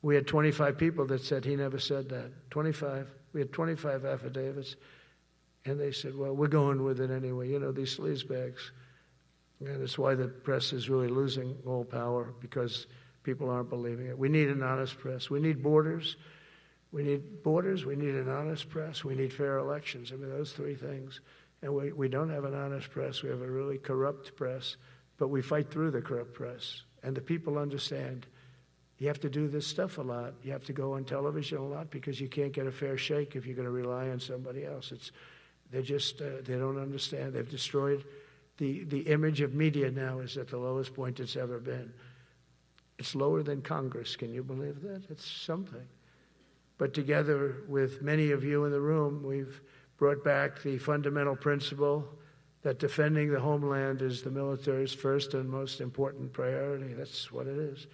We had 25 people that said he never said that. 25. We had 25 affidavits. And they said, well, we're going with it anyway. You know, these sleazebags. And it's why the press is really losing all power, because people aren't believing it. We need an honest press. We need borders. We need borders. We need an honest press. We need fair elections. I mean, those three things. And we don't have an honest press. We have a really corrupt press. But we fight through the corrupt press. And the people understand you have to do this stuff a lot. You have to go on television a lot because you can't get a fair shake if you're going to rely on somebody else. They don't understand. They've destroyed the image of media now is at the lowest point it's ever been. It's lower than Congress. Can you believe that? It's something. But together with many of you in the room, we've brought back the fundamental principle that defending the homeland is the military's first and most important priority. That's what it is.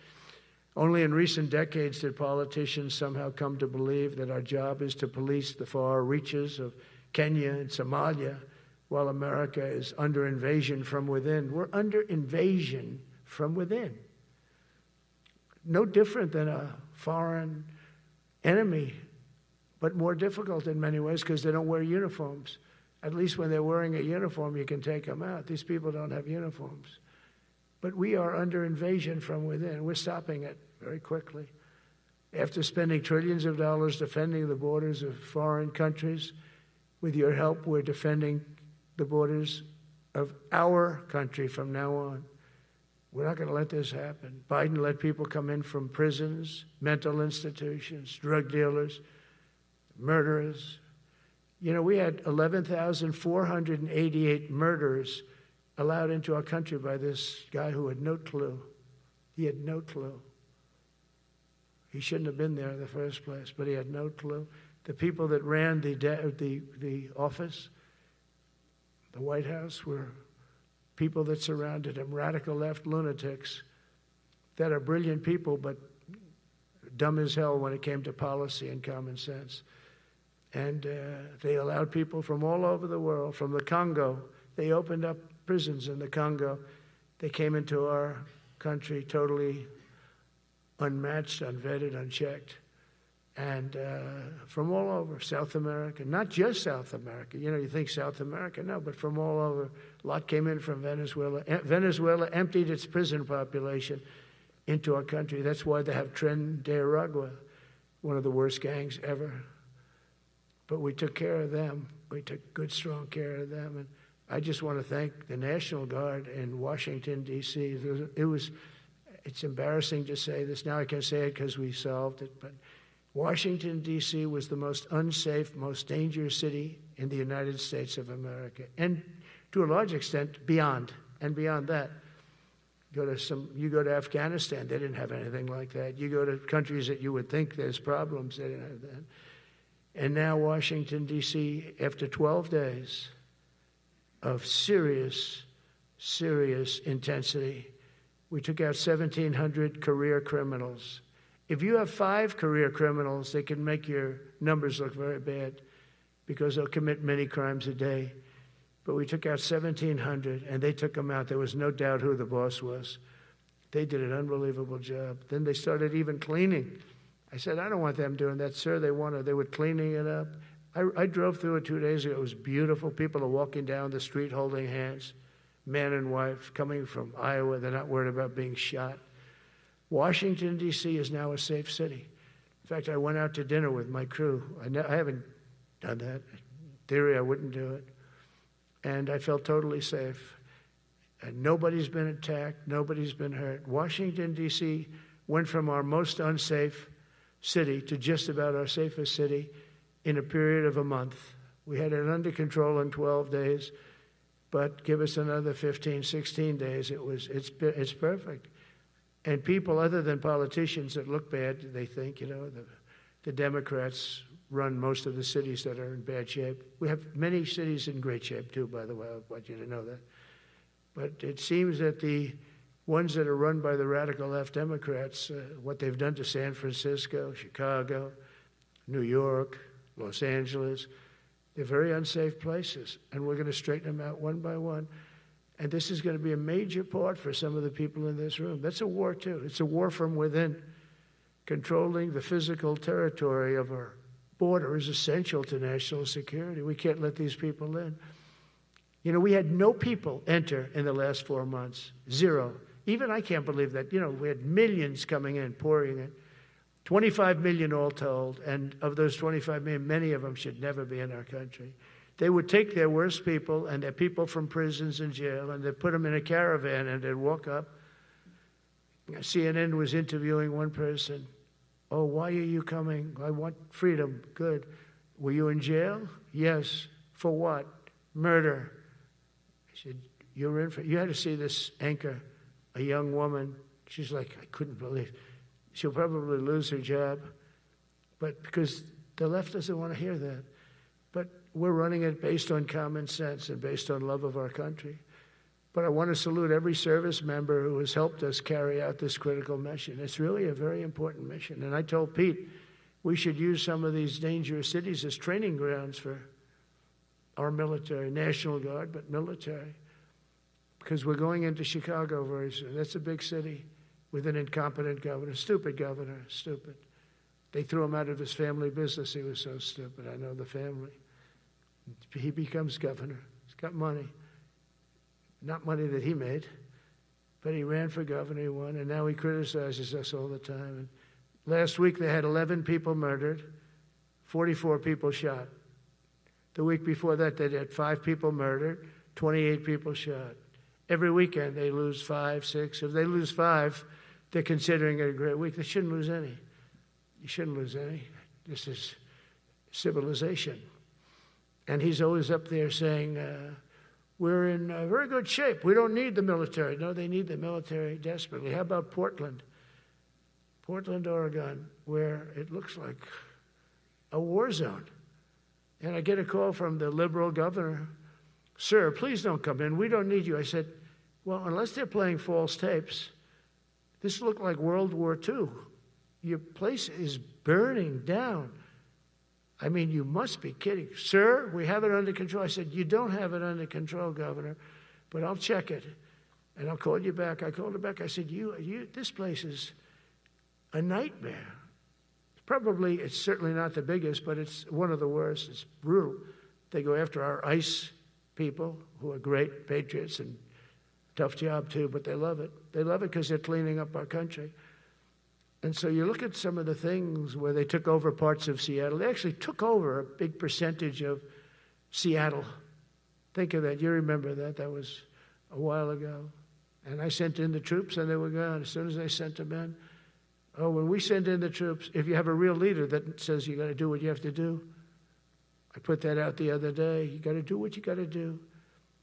Only in recent decades did politicians somehow come to believe that our job is to police the far reaches of Kenya and Somalia while America is under invasion from within. We're under invasion from within. No different than a foreign enemy but more difficult in many ways because they don't wear uniforms. At least when they're wearing a uniform, you can take them out. These people don't have uniforms. But we are under invasion from within. We're stopping it very quickly. After spending trillions of dollars defending the borders of foreign countries, with your help, we're defending the borders of our country from now on. We're not going to let this happen. Biden let people come in from prisons, mental institutions, drug dealers, murderers. You know, we had 11,488 murderers allowed into our country by this guy who had no clue. He had no clue. He shouldn't have been there in the first place, but he had no clue. The people that ran the office, the White House, were people that surrounded him, radical left lunatics that are brilliant people, but dumb as hell when it came to policy and common sense. And they allowed people from all over the world, from the Congo. They opened up prisons in the Congo. They came into our country totally unmatched, unvetted, unchecked. And from all over, South America, not just South America. You know, you think South America, no, but from all over. A lot came in from Venezuela. Venezuela emptied its prison population into our country. That's why they have Tren de Aragua, one of the worst gangs ever. But we took care of them. We took good, strong care of them. And I just want to thank the National Guard in Washington, D.C. It's embarrassing to say this. Now I can say it because we solved it. But Washington, D.C. was the most unsafe, most dangerous city in the United States of America. And to a large extent, beyond. And beyond that. You go to Afghanistan, they didn't have anything like that. You go to countries that you would think there's problems, they didn't have that. And now Washington, D.C., after 12 days of serious, serious intensity, we took out 1,700 career criminals. If you have 5 career criminals, they can make your numbers look very bad because they'll commit many crimes a day. But we took out 1,700, and they took them out. There was no doubt who the boss was. They did an unbelievable job. Then they started even cleaning. I said, I don't want them doing that, sir. They were cleaning it up. I drove through it 2 days ago. It was beautiful. People are walking down the street holding hands, man and wife, coming from Iowa. They're not worried about being shot. Washington, D.C. is now a safe city. In fact, I went out to dinner with my crew. I haven't done that. In theory, I wouldn't do it. And I felt totally safe. And nobody's been attacked. Nobody's been hurt. Washington, D.C. went from our most unsafe city to just about our safest city in a period of a month. We had it under control in 12 days, but give us another 15, 16 days. It's perfect. And people other than politicians that look bad, they think, the Democrats run most of the cities that are in bad shape. We have many cities in great shape too, by the way. I want you to know that. But it seems that the ones that are run by the radical left Democrats, what they've done to San Francisco, Chicago, New York, Los Angeles, they're very unsafe places. And we're going to straighten them out one by one. And this is going to be a major part for some of the people in this room. That's a war too. It's a war from within. Controlling the physical territory of our border is essential to national security. We can't let these people in. We had no people enter in the last 4 months. 0. Even I can't believe that. We had millions coming in, pouring in. 25 million all told. And of those 25 million, many of them should never be in our country. They would take their worst people and their people from prisons and jail, and they'd put them in a caravan and they'd walk up. CNN was interviewing one person. Oh, why are you coming? I want freedom. Good. Were you in jail? Yes. For what? Murder. I said, you had to see this anchor, a young woman. She's like, I couldn't believe. She'll probably lose her job. But because the left doesn't want to hear that. But we're running it based on common sense and based on love of our country. But I want to salute every service member who has helped us carry out this critical mission. It's really a very important mission. And I told Pete, we should use some of these dangerous cities as training grounds for our military, National Guard, but military. Because we're going into Chicago very soon. That's a big city with an incompetent governor, stupid governor, stupid. They threw him out of his family business. He was so stupid. I know the family. He becomes governor. He's got money. Not money that he made, but he ran for governor, he won, and now he criticizes us all the time. And last week they had 11 people murdered, 44 people shot. The week before that they had 5 people murdered, 28 people shot. Every weekend they lose 5, 6. If they lose 5, they're considering it a great week. They shouldn't lose any. You shouldn't lose any. This is civilization. And he's always up there saying, we're in very good shape. We don't need the military. No, they need the military desperately. How about Portland? Portland, Oregon, where it looks like a war zone. And I get a call from the liberal governor. Sir, please don't come in. We don't need you. I said, well, unless they're playing false tapes, this looked like World War II. Your place is burning down. I mean, you must be kidding. Sir, we have it under control. I said, you don't have it under control, Governor, but I'll check it, and I'll call you back. I called her back. I said, this place is a nightmare. It's certainly not the biggest, but it's one of the worst. It's brutal. They go after our ICE people, who are great patriots and tough job too, but they love it. They love it because they're cleaning up our country. And so you look at some of the things where they took over parts of Seattle. They actually took over a big percentage of Seattle. Think of that. You remember that. That was a while ago. And I sent in the troops, and they were gone. As soon as I sent them in, when we send in the troops, if you have a real leader that says you got to do what you have to do, I put that out the other day. You got to do what you got to do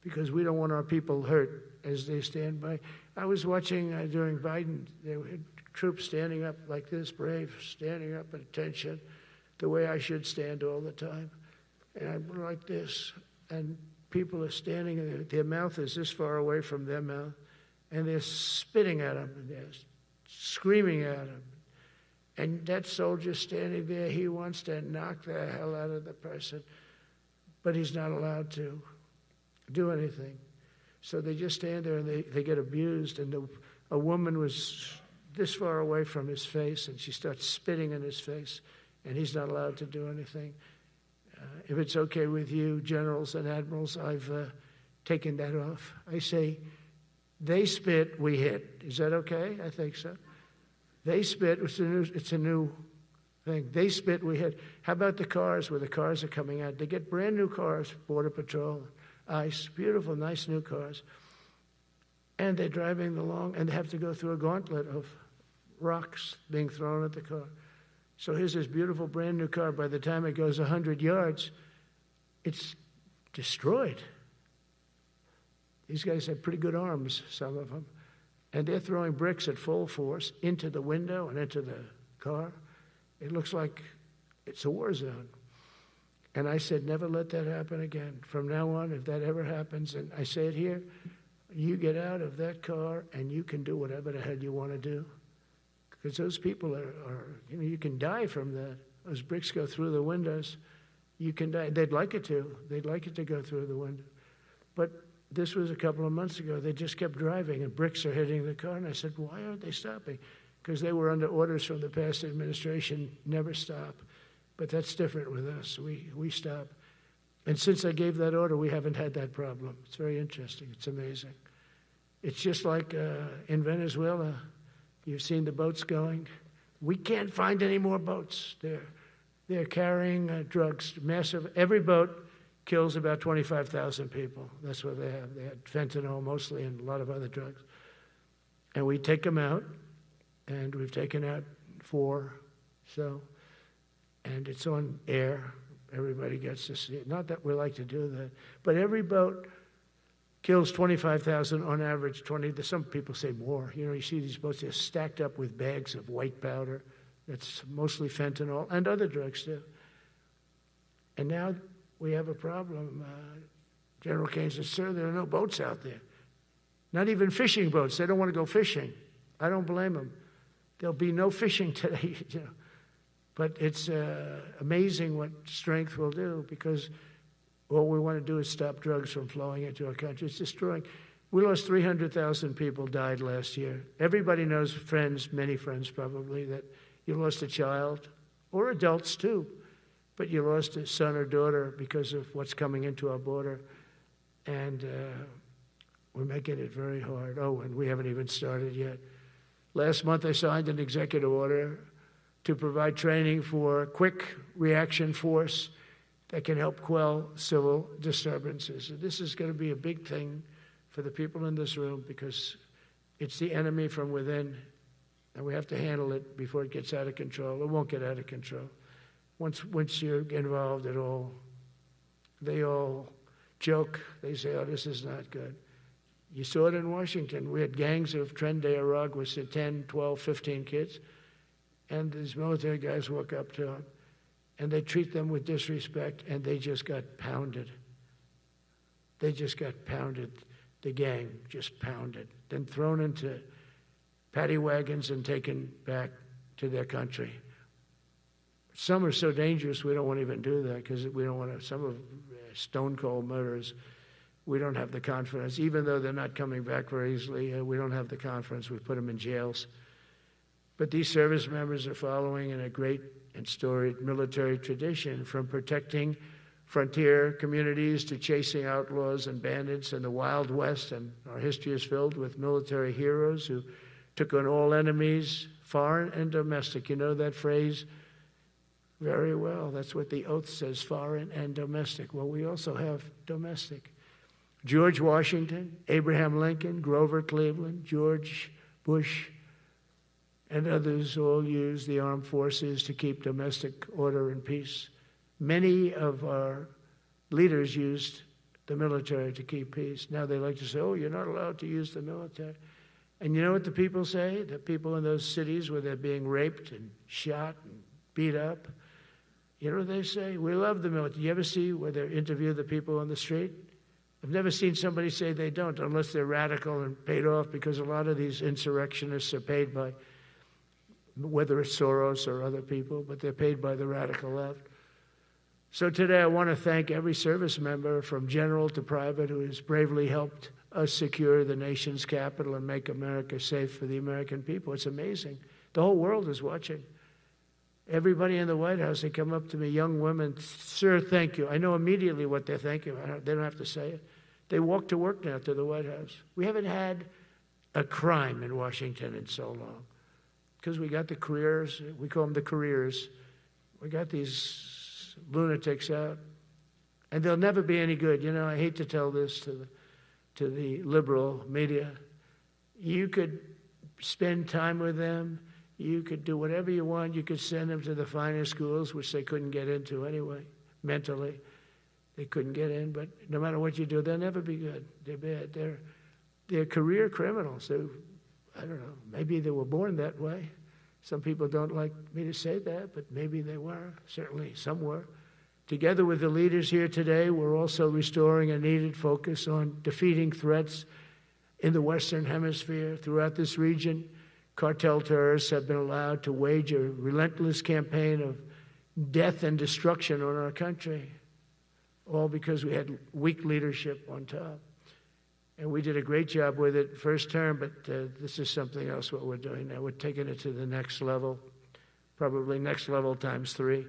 because we don't want our people hurt as they stand by. I was watching during Biden, there were troops standing up like this, brave, standing up at attention, the way I should stand all the time. And I'm like this, and people are standing, and their mouth is this far away from their mouth, and they're spitting at them, and they're screaming at him. And that soldier standing there, he wants to knock the hell out of the person, but he's not allowed to do anything. So they just stand there and they get abused. And a woman was this far away from his face, and she starts spitting in his face, and he's not allowed to do anything. If it's okay with you, generals and admirals, I've taken that off. I say, they spit, we hit. Is that okay? I think so. They spit, it's a new thing. They spit, we hit. How about the cars where the cars are coming out? They get brand new cars, Border Patrol, ICE, beautiful, nice new cars. And they're driving along, and they have to go through a gauntlet of rocks being thrown at the car. So here's this beautiful brand new car. By the time it goes 100 yards, it's destroyed. These guys have pretty good arms, some of them. And they're throwing bricks at full force into the window and into the car. It looks like it's a war zone. And I said, never let that happen again. From now on, if that ever happens, and I say it here, you get out of that car and you can do whatever the hell you want to do. Because those people are you can die from that. Those bricks go through the windows. You can die. They'd like it to. They'd like it to go through the window. But this was a couple of months ago. They just kept driving, and bricks are hitting the car. And I said, why aren't they stopping? Because they were under orders from the past administration, never stop. But that's different with us. We stop. And since I gave that order, we haven't had that problem. It's very interesting. It's amazing. It's just like in Venezuela. You've seen the boats going. We can't find any more boats. They're carrying drugs, massive. Every boat kills about 25,000 people. That's what they have. They had fentanyl mostly and a lot of other drugs. And we take them out, and we've taken out 4. And it's on air. Everybody gets to see it. Not that we like to do that, but every boat kills 25,000 on average. 20. Some people say more. You see these boats, they're stacked up with bags of white powder. That's mostly fentanyl and other drugs too. And now we have a problem. General Kane says, sir, there are no boats out there. Not even fishing boats. They don't want to go fishing. I don't blame them. There'll be no fishing today. But it's amazing what strength will do, because all we want to do is stop drugs from flowing into our country. It's destroying. We lost 300,000 people died last year. Everybody knows, friends, many friends probably, that you lost a child or adults too, but you lost a son or daughter because of what's coming into our border, and we're making it very hard. Oh, and we haven't even started yet. Last month I signed an executive order to provide training for a quick reaction force that can help quell civil disturbances. And this is going to be a big thing for the people in this room because it's the enemy from within, and we have to handle it before it gets out of control. It won't get out of control. Once you're involved at all, they all joke. They say, oh, this is not good. You saw it in Washington. We had gangs of Trendy Arag with 10, 12, 15 kids. And these military guys walk up to them, and they treat them with disrespect, and they just got pounded. They just got pounded. The gang just pounded. Then thrown into paddy wagons and taken back to their country. Some are so dangerous we don't want to even do that because we don't want to, some of stone cold murders, we don't have the confidence. Even though they're not coming back very easily, we don't have the confidence. We put them in jails. But these service members are following in a great and storied military tradition, from protecting frontier communities to chasing outlaws and bandits in the Wild West. And our history is filled with military heroes who took on all enemies, foreign and domestic. You know that phrase very well. That's what the oath says, foreign and domestic. Well, we also have domestic. George Washington, Abraham Lincoln, Grover Cleveland, George Bush, and others all use the armed forces to keep domestic order and peace. Many of our leaders used the military to keep peace. Now they like to say, oh, you're not allowed to use the military. And you know what the people say? The people in those cities where they're being raped and shot and beat up, you know what they say? We love the military. You ever see where they interview the people on the street? I've never seen somebody say they don't, unless they're radical and paid off, because a lot of these insurrectionists are paid by, whether it's Soros or other people, but they're paid by the radical left. So today I want to thank every service member from general to private who has bravely helped us secure the nation's capital and make America safe for the American people. It's amazing. The whole world is watching. Everybody in the White House, they come up to me, young women, sir, thank you. I know immediately what they're thanking. They don't have to say it. They walk to work now to the White House. We haven't had a crime in Washington in so long because we got the careers. We call them the careers. We got these lunatics out, and they'll never be any good. You know, I hate to tell this to the liberal media. You could spend time with them. You could do whatever you want. You could send them to the finest schools, which they couldn't get into anyway, mentally. They couldn't get in, but no matter what you do, they'll never be good. They're bad. They're career criminals. I don't know, maybe they were born that way. Some people don't like me to say that, but maybe they were. Certainly some were. Together with the leaders here today, we're also restoring a needed focus on defeating threats in the Western Hemisphere. Throughout this region, cartel terrorists have been allowed to wage a relentless campaign of death and destruction on our country, all because we had weak leadership on top. And we did a great job with it first term, but this is something else what we're doing now. We're taking it to the next level, probably next level times 3.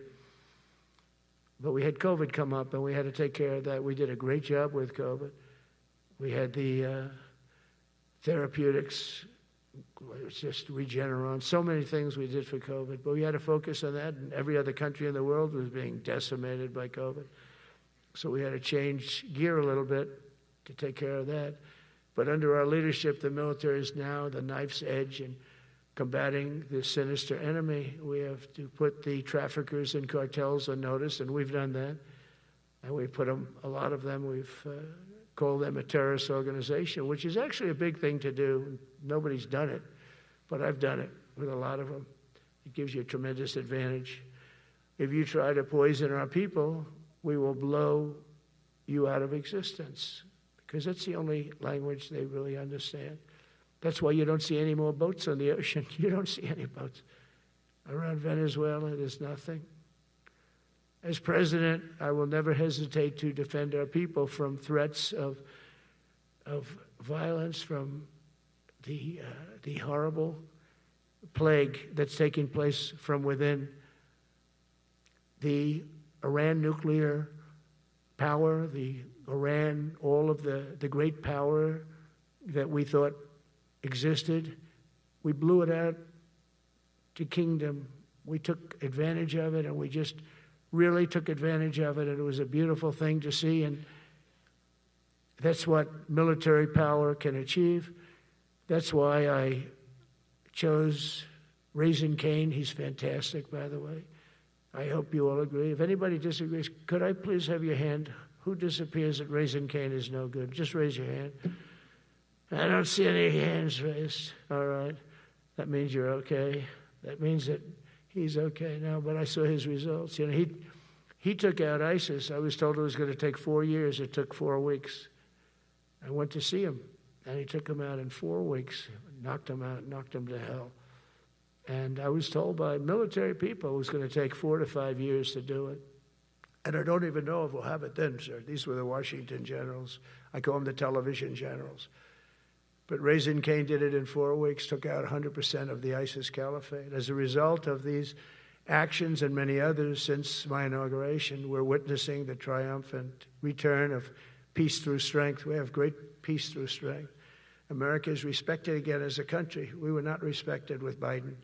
But we had COVID come up, and we had to take care of that. We did a great job with COVID. We had the therapeutics, it's just Regeneron, so many things we did for COVID. But we had to focus on that, and every other country in the world was being decimated by COVID. So we had to change gear a little bit to take care of that. But under our leadership, the military is now the knife's edge in combating this sinister enemy. We have to put the traffickers and cartels on notice, and we've done that. And we put them, a lot of them, we've called them a terrorist organization, which is actually a big thing to do. Nobody's done it, but I've done it with a lot of them. It gives you a tremendous advantage. If you try to poison our people, we will blow you out of existence, because that's the only language they really understand. That's why you don't see any more boats on the ocean. You don't see any boats. Around Venezuela, there's nothing. As president, I will never hesitate to defend our people from threats of violence, from the horrible plague that's taking place from within the Iran nuclear power, the Iran, all of the great power that we thought existed, we blew it out to kingdom. We took advantage of it, and we just really took advantage of it, and it was a beautiful thing to see, and that's what military power can achieve. That's why I chose Raising Cane. He's fantastic, by the way. I hope you all agree. If anybody disagrees, could I please have your hand? Who disappears that Raising Cane is no good? Just raise your hand. I don't see any hands raised. All right. That means you're okay. That means that he's okay now, but I saw his results. You know, he took out ISIS. I was told it was going to take 4 years. It took 4 weeks. I went to see him, and he took him out in 4 weeks, knocked him out, knocked him to hell. And I was told by military people it was going to take 4 to 5 years to do it. And I don't even know if we'll have it then, sir. These were the Washington generals. I call them the television generals. But Raising Cane did it in 4 weeks, took out 100% of the ISIS caliphate. As a result of these actions and many others since my inauguration, we're witnessing the triumphant return of peace through strength. We have great peace through strength. America is respected again as a country. We were not respected with Biden.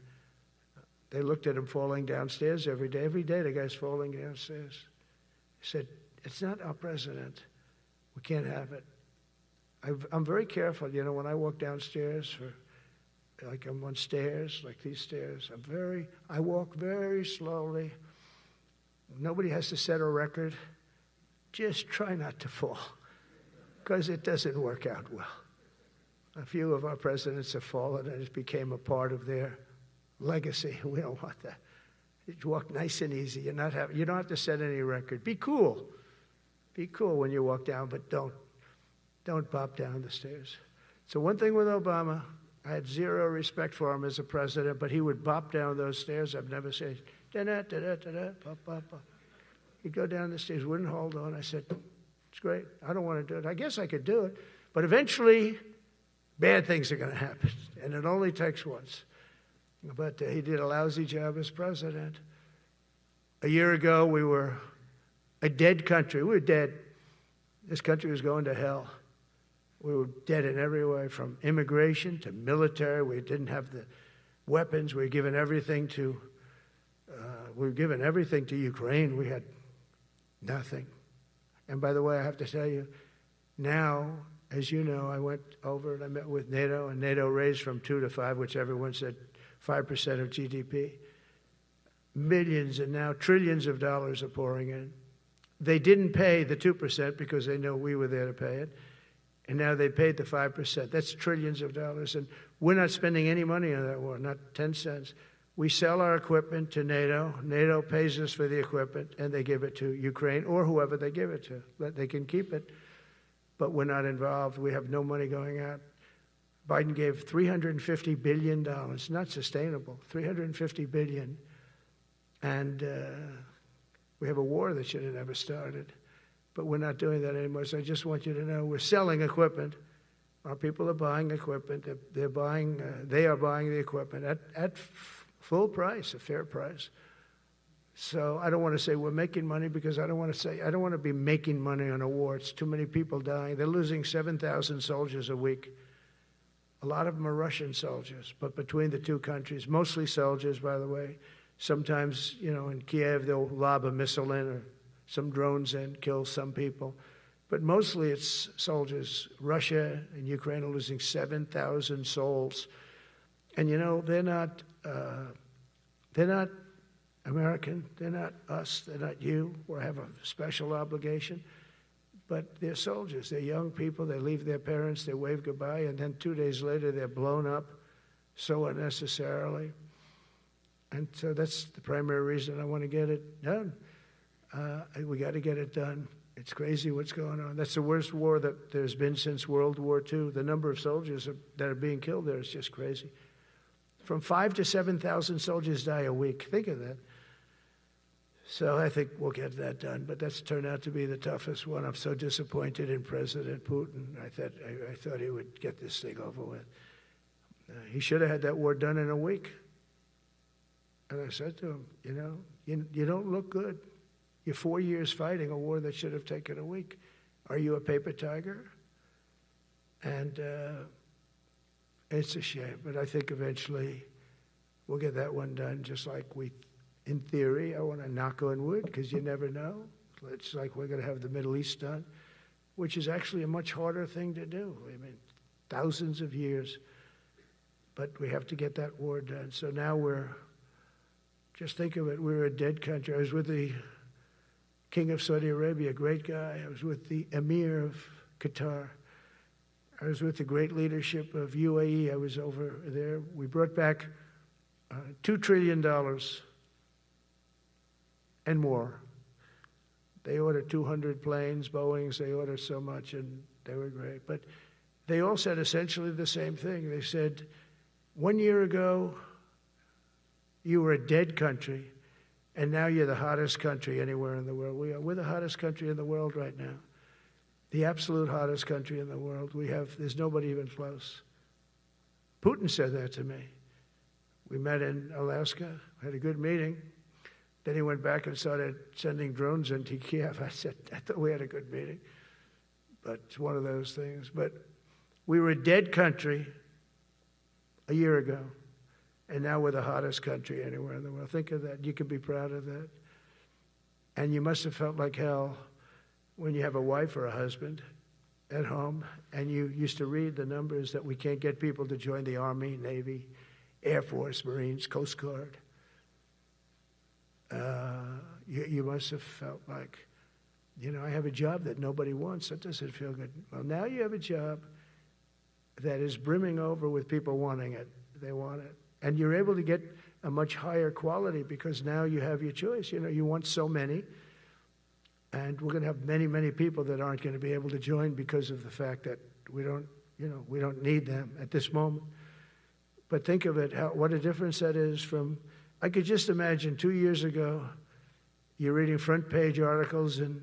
They looked at him falling downstairs every day. Every day the guy's falling downstairs. He said, it's not our president. We can't have it. I'm very careful, you know, when I walk downstairs, like I'm on stairs, like these stairs, I walk very slowly. Nobody has to set a record. Just try not to fall, because it doesn't work out well. A few of our presidents have fallen, and it became a part of their legacy. We don't want that. You walk nice and easy. You don't have to set any record. Be cool. Be cool when you walk down, but don't bop down the stairs. So one thing with Obama, I had zero respect for him as a president, but he would bop down those stairs. I've never said, da-da-da-da-da-da, bop, bop, bop. He'd go down the stairs, wouldn't hold on. I said, it's great. I don't want to do it. I guess I could do it. But eventually, bad things are going to happen, and it only takes once. But he did a lousy job as president. A year ago, we were a dead country. We were dead. This country was going to hell. We were dead in every way, from immigration to military. We didn't have the weapons. We were given everything to Ukraine. We had nothing. And by the way, I have to tell you, now, as you know, I went over and I met with NATO, and NATO raised from 2 to 5, which everyone said 5% of GDP. Millions and now trillions of dollars are pouring in. They didn't pay the 2% because they know we were there to pay it. And now they paid the 5%. That's trillions of dollars. And we're not spending any money on that war, not 10 cents. We sell our equipment to NATO. NATO pays us for the equipment, and they give it to Ukraine or whoever they give it to. They can keep it, but we're not involved. We have no money going out. Biden gave $350 billion. Not sustainable. $350 billion. And we have a war that should have never started. But we're not doing that anymore. So I just want you to know we're selling equipment. Our people are buying equipment. They are buying the equipment at full price, a fair price. So I don't want to say we're making money, because I don't want to be making money on a war. It's too many people dying. They're losing 7,000 soldiers a week. A lot of them are Russian soldiers, but between the two countries, mostly soldiers, by the way. Sometimes, you know, in Kiev, they'll lob a missile in, or some drones in, kill some people. But mostly it's soldiers. Russia and Ukraine are losing 7,000 souls. And, you know, they're not American. They're not us. They're not you. We have a special obligation. But they're soldiers. They're young people. They leave their parents. They wave goodbye. And then 2 days later, they're blown up so unnecessarily. And so that's the primary reason I want to get it done. We got to get it done. It's crazy what's going on. That's the worst war that there's been since World War II. The number of soldiers that are being killed there is just crazy. From 5,000 to 7,000 soldiers die a week. Think of that. So I think we'll get that done. But that's turned out to be the toughest one. I'm so disappointed in President Putin. I thought he would get this thing over with. He should have had that war done in a week. And I said to him, you don't look good. You're 4 years fighting a war that should have taken a week. Are you a paper tiger? And it's a shame, but I think eventually we'll get that one done, just like in theory, I want to knock on wood, because you never know. It's like we're going to have the Middle East done, which is actually a much harder thing to do. I mean, thousands of years, but we have to get that war done. So now just think of it, we're a dead country. I was with the King of Saudi Arabia, a great guy. I was with the Emir of Qatar. I was with the great leadership of UAE. I was over there. We brought back $2 trillion and more. They ordered 200 planes, Boeings. They ordered so much, and they were great. But they all said essentially the same thing. They said, 1 year ago, you were a dead country, and now you're the hottest country anywhere in the world. We're the hottest country in the world right now. The absolute hottest country in the world. There's nobody even close. Putin said that to me. We met in Alaska, had a good meeting. Then he went back and started sending drones into Kiev. I thought we had a good meeting. But it's one of those things. But we were a dead country a year ago, and now we're the hottest country anywhere in the world. Think of that. You can be proud of that. And you must have felt like hell when you have a wife or a husband at home, and you used to read the numbers that we can't get people to join the Army, Navy, Air Force, Marines, Coast Guard. You must have felt like, I have a job that nobody wants. That doesn't feel good. Well, now you have a job that is brimming over with people wanting it. They want it. And you're able to get a much higher quality because now you have your choice. You want so many. And we're going to have many, many people that aren't going to be able to join because of the fact that we don't need them at this moment. But think of it, what a difference that is from, I could just imagine 2 years ago, you're reading front page articles in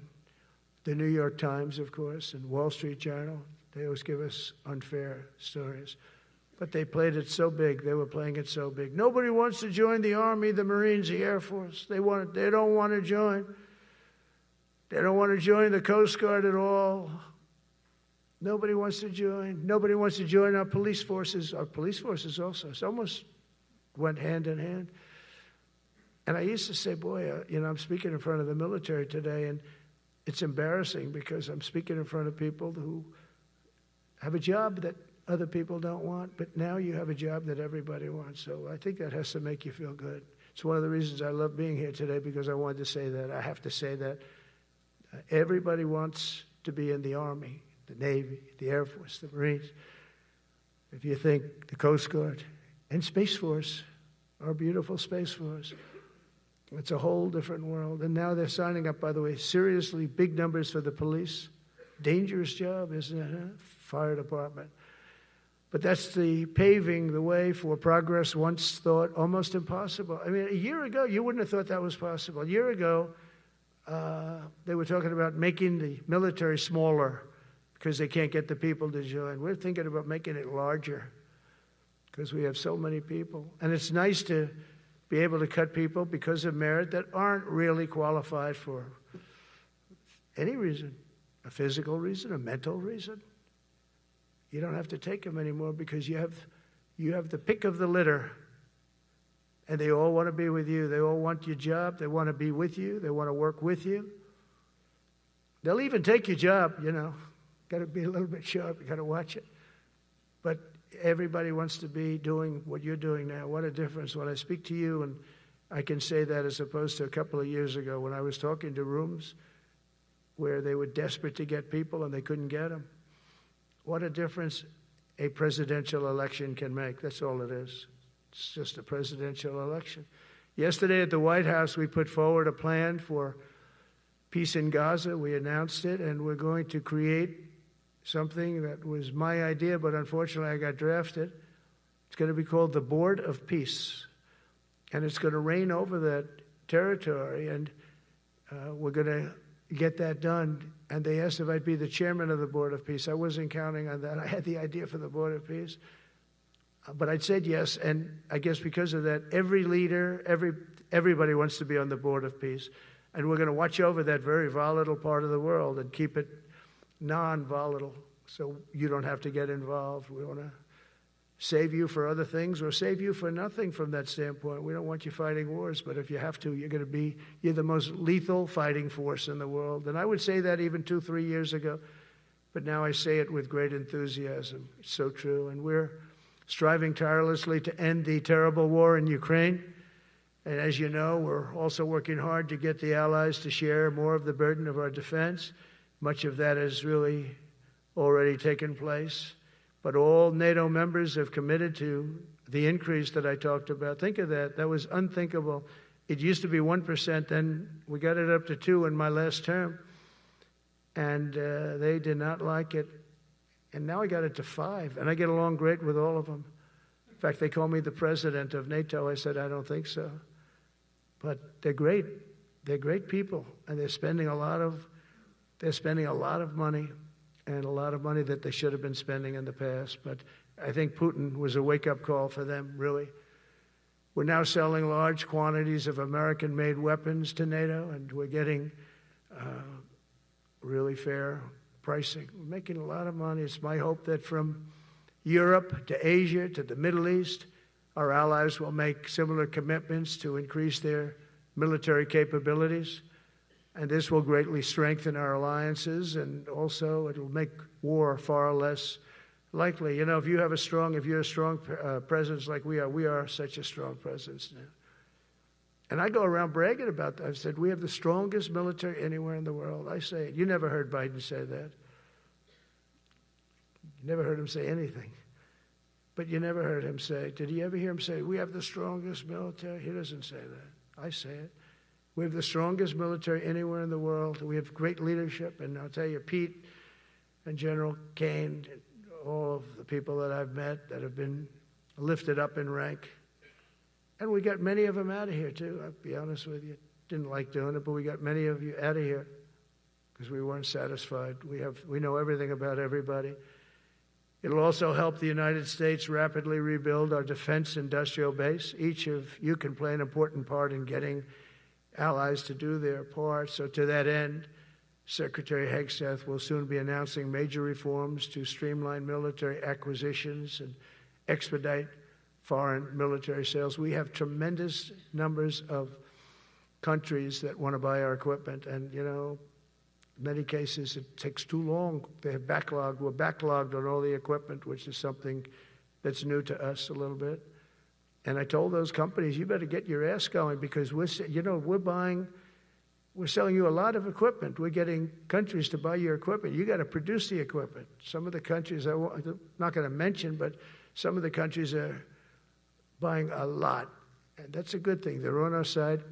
the New York Times, of course, and Wall Street Journal. They always give us unfair stories. But they played it so big. They were playing it so big. Nobody wants to join the Army, the Marines, the Air Force. They don't want to join. They don't want to join the Coast Guard at all. Nobody wants to join. Nobody wants to join our police forces. Our police forces also. It's almost went hand in hand. And I used to say, boy, I'm speaking in front of the military today, and it's embarrassing because I'm speaking in front of people who have a job that other people don't want, but now you have a job that everybody wants. So I think that has to make you feel good. It's one of the reasons I love being here today, because I wanted to say that. I have to say that. Everybody wants to be in the Army, the Navy, the Air Force, the Marines. If you think the Coast Guard and Space Force, our beautiful Space Force, it's a whole different world. And now they're signing up, by the way, seriously big numbers for the police. Dangerous job, isn't it? Huh? Fire department. But that's the paving the way for progress once thought almost impossible. I mean, a year ago, you wouldn't have thought that was possible. A year ago, they were talking about making the military smaller because they can't get the people to join. We're thinking about making it larger because we have so many people. And it's nice to be able to cut people because of merit that aren't really qualified for any reason, a physical reason, a mental reason. You don't have to take them anymore because you have the pick of the litter. And they all want to be with you. They all want your job. They want to be with you. They want to work with you. They'll even take your job, Got to be a little bit sharp. You got to watch it. But everybody wants to be doing what you're doing now. What a difference when I speak to you, and I can say that as opposed to a couple of years ago when I was talking to rooms where they were desperate to get people and they couldn't get them. What a difference a presidential election can make. That's all it is. It's just a presidential election. Yesterday at the White House, we put forward a plan for peace in Gaza. We announced it, and we're going to create something that was my idea, but unfortunately I got drafted. It's going to be called the Board of Peace, and it's going to reign over that territory, and we're going to get that done. And they asked if I'd be the chairman of the Board of Peace. I wasn't counting on that. I had the idea for the Board of Peace. But I'd said yes, and I guess because of that, every leader, everybody wants to be on the board of peace. And we're going to watch over that very volatile part of the world and keep it non-volatile so you don't have to get involved. We want to save you for other things or save you for nothing from that standpoint. We don't want you fighting wars, but if you have to, you're the most lethal fighting force in the world. And I would say that even 2-3 years ago, but now I say it with great enthusiasm. It's so true. And we're striving tirelessly to end the terrible war in Ukraine. And as you know, we're also working hard to get the allies to share more of the burden of our defense. Much of that has really already taken place. But all NATO members have committed to the increase that I talked about. Think of that. That was unthinkable. It used to be 1%, then we got it up to 2% in my last term. And they did not like it. And now I got it to 5%, and I get along great with all of them. In fact, they call me the president of NATO. I said, I don't think so. But they're great. They're great people, and they're spending a lot of money, and a lot of money that they should have been spending in the past. But I think Putin was a wake-up call for them, really. We're now selling large quantities of American-made weapons to NATO, and we're getting really fair pricing. We're making a lot of money. It's my hope that from Europe to Asia to the Middle East, our allies will make similar commitments to increase their military capabilities. And this will greatly strengthen our alliances, and also it will make war far less likely. You know, if you're a strong presence like we are such a strong presence now. And I go around bragging about that. I've said, we have the strongest military anywhere in the world. I say it. You never heard Biden say that. You never heard him say anything. But you never heard him say, did you ever hear him say, we have the strongest military? He doesn't say that. I say it. We have the strongest military anywhere in the world. We have great leadership. And I'll tell you, Pete and General Kane, all of the people that I've met that have been lifted up in rank. And we got many of them out of here, too. I'll be honest with you. Didn't like doing it, but we got many of you out of here because we weren't satisfied. We know everything about everybody. It'll also help the United States rapidly rebuild our defense industrial base. Each of you can play an important part in getting allies to do their part. So to that end, Secretary Hegseth will soon be announcing major reforms to streamline military acquisitions and expedite foreign military sales. We have tremendous numbers of countries that want to buy our equipment, and, you know, in many cases it takes too long. We're backlogged on all the equipment, which is something that's new to us a little bit. And I told those companies, you better get your ass going, because we're selling you a lot of equipment. We're getting countries to buy your equipment. You got to produce the equipment. Some of the countries, I'm not going to mention, but some of the countries are buying a lot. And that's a good thing. They're on our side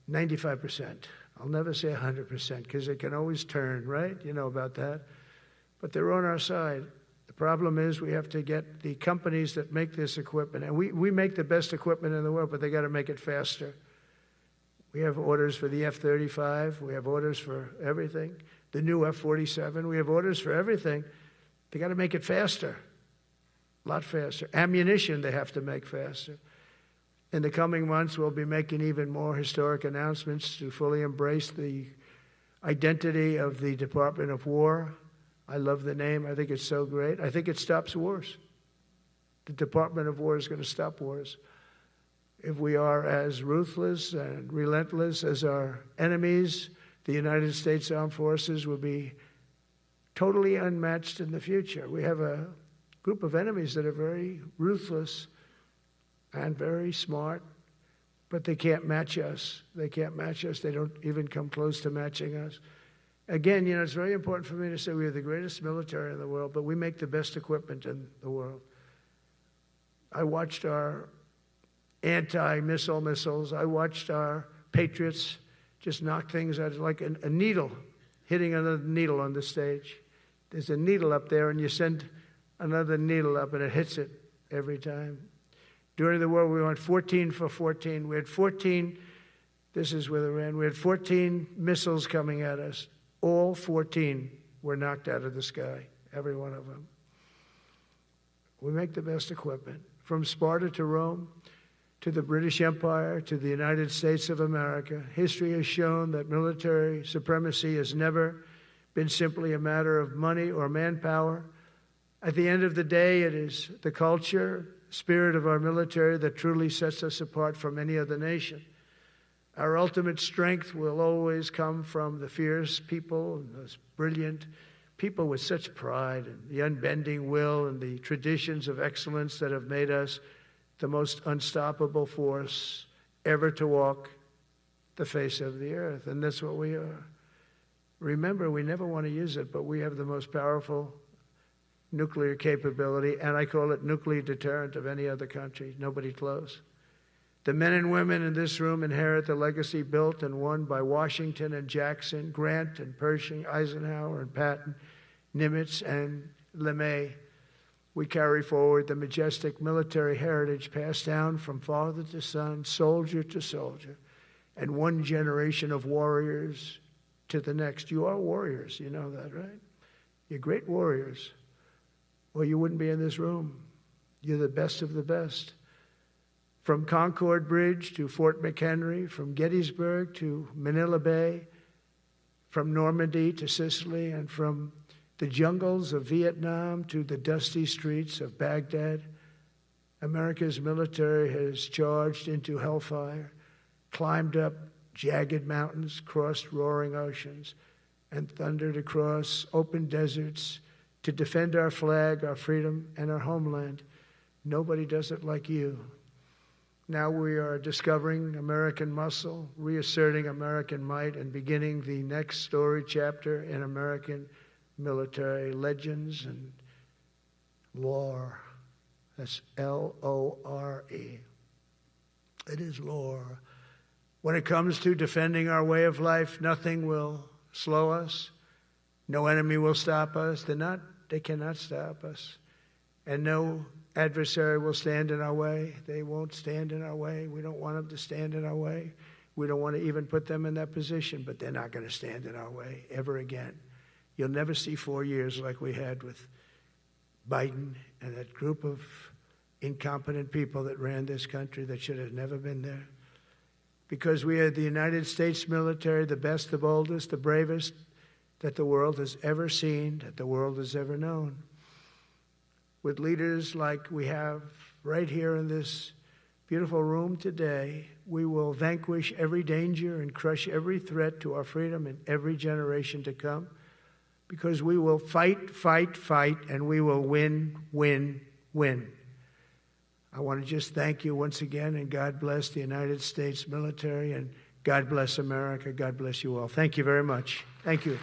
95%. I'll never say 100% because they can always turn, right? You know about that. But they're on our side. The problem is we have to get the companies that make this equipment. And we make the best equipment in the world, but they got to make it faster. We have orders for the F-35. We have orders for everything. The new F-47. We have orders for everything. They got to make it faster. A lot faster. Ammunition they have to make faster. In the coming months, we'll be making even more historic announcements to fully embrace the identity of the Department of War. I love the name. I think it's so great. I think it stops wars. The Department of War is going to stop wars. If we are as ruthless and relentless as our enemies, the United States Armed Forces will be totally unmatched in the future. We have a group of enemies that are very ruthless and very smart, but they can't match us. They can't match us. They don't even come close to matching us. Again, you know, it's very important for me to say we are the greatest military in the world, but we make the best equipment in the world. I watched our anti-missile missiles. I watched our Patriots just knock things out like a needle, hitting another needle on the stage. There's a needle up there, and you send another needle up, and it hits it every time. During the war, we went 14 for 14. We had 14, this is with Iran, we had 14 missiles coming at us. All 14 were knocked out of the sky, every one of them. We make the best equipment. From Sparta to Rome, to the British Empire, to the United States of America, history has shown that military supremacy has never been simply a matter of money or manpower. At the end of the day, it is the culture, spirit of our military that truly sets us apart from any other nation. Our ultimate strength will always come from the fierce people and those brilliant people with such pride and the unbending will and the traditions of excellence that have made us the most unstoppable force ever to walk the face of the earth. And that's what we are. Remember, we never want to use it, but we have the most powerful nuclear capability, and I call it nuclear deterrent of any other country. Nobody close. The men and women in this room inherit the legacy built and won by Washington and Jackson, Grant and Pershing, Eisenhower and Patton, Nimitz and LeMay. We carry forward the majestic military heritage passed down from father to son, soldier to soldier, and one generation of warriors to the next. You are warriors, you know that, right? You're great warriors, or you wouldn't be in this room. You're the best of the best. From Concord Bridge to Fort McHenry, from Gettysburg to Manila Bay, from Normandy to Sicily, and from the jungles of Vietnam to the dusty streets of Baghdad, America's military has charged into hellfire, climbed up jagged mountains, crossed roaring oceans, and thundered across open deserts to defend our flag, our freedom, and our homeland. Nobody does it like you. Now we are discovering American muscle, reasserting American might, and beginning the next story chapter in American military legends and lore. That's L-O-R-E. It is lore. When it comes to defending our way of life, nothing will slow us. No enemy will stop us. They cannot stop us. And no adversary will stand in our way. They won't stand in our way. We don't want them to stand in our way. We don't want to even put them in that position, but they're not going to stand in our way ever again. You'll never see 4 years like we had with Biden and that group of incompetent people that ran this country that should have never been there. Because we are the United States military, the best, the boldest, the bravest that the world has ever seen, that the world has ever known. With leaders like we have right here in this beautiful room today, we will vanquish every danger and crush every threat to our freedom in every generation to come, because we will fight, fight, fight, and we will win, win, win. I want to just thank you once again, and God bless the United States military, and God bless America. God bless you all. Thank you very much. Thank you.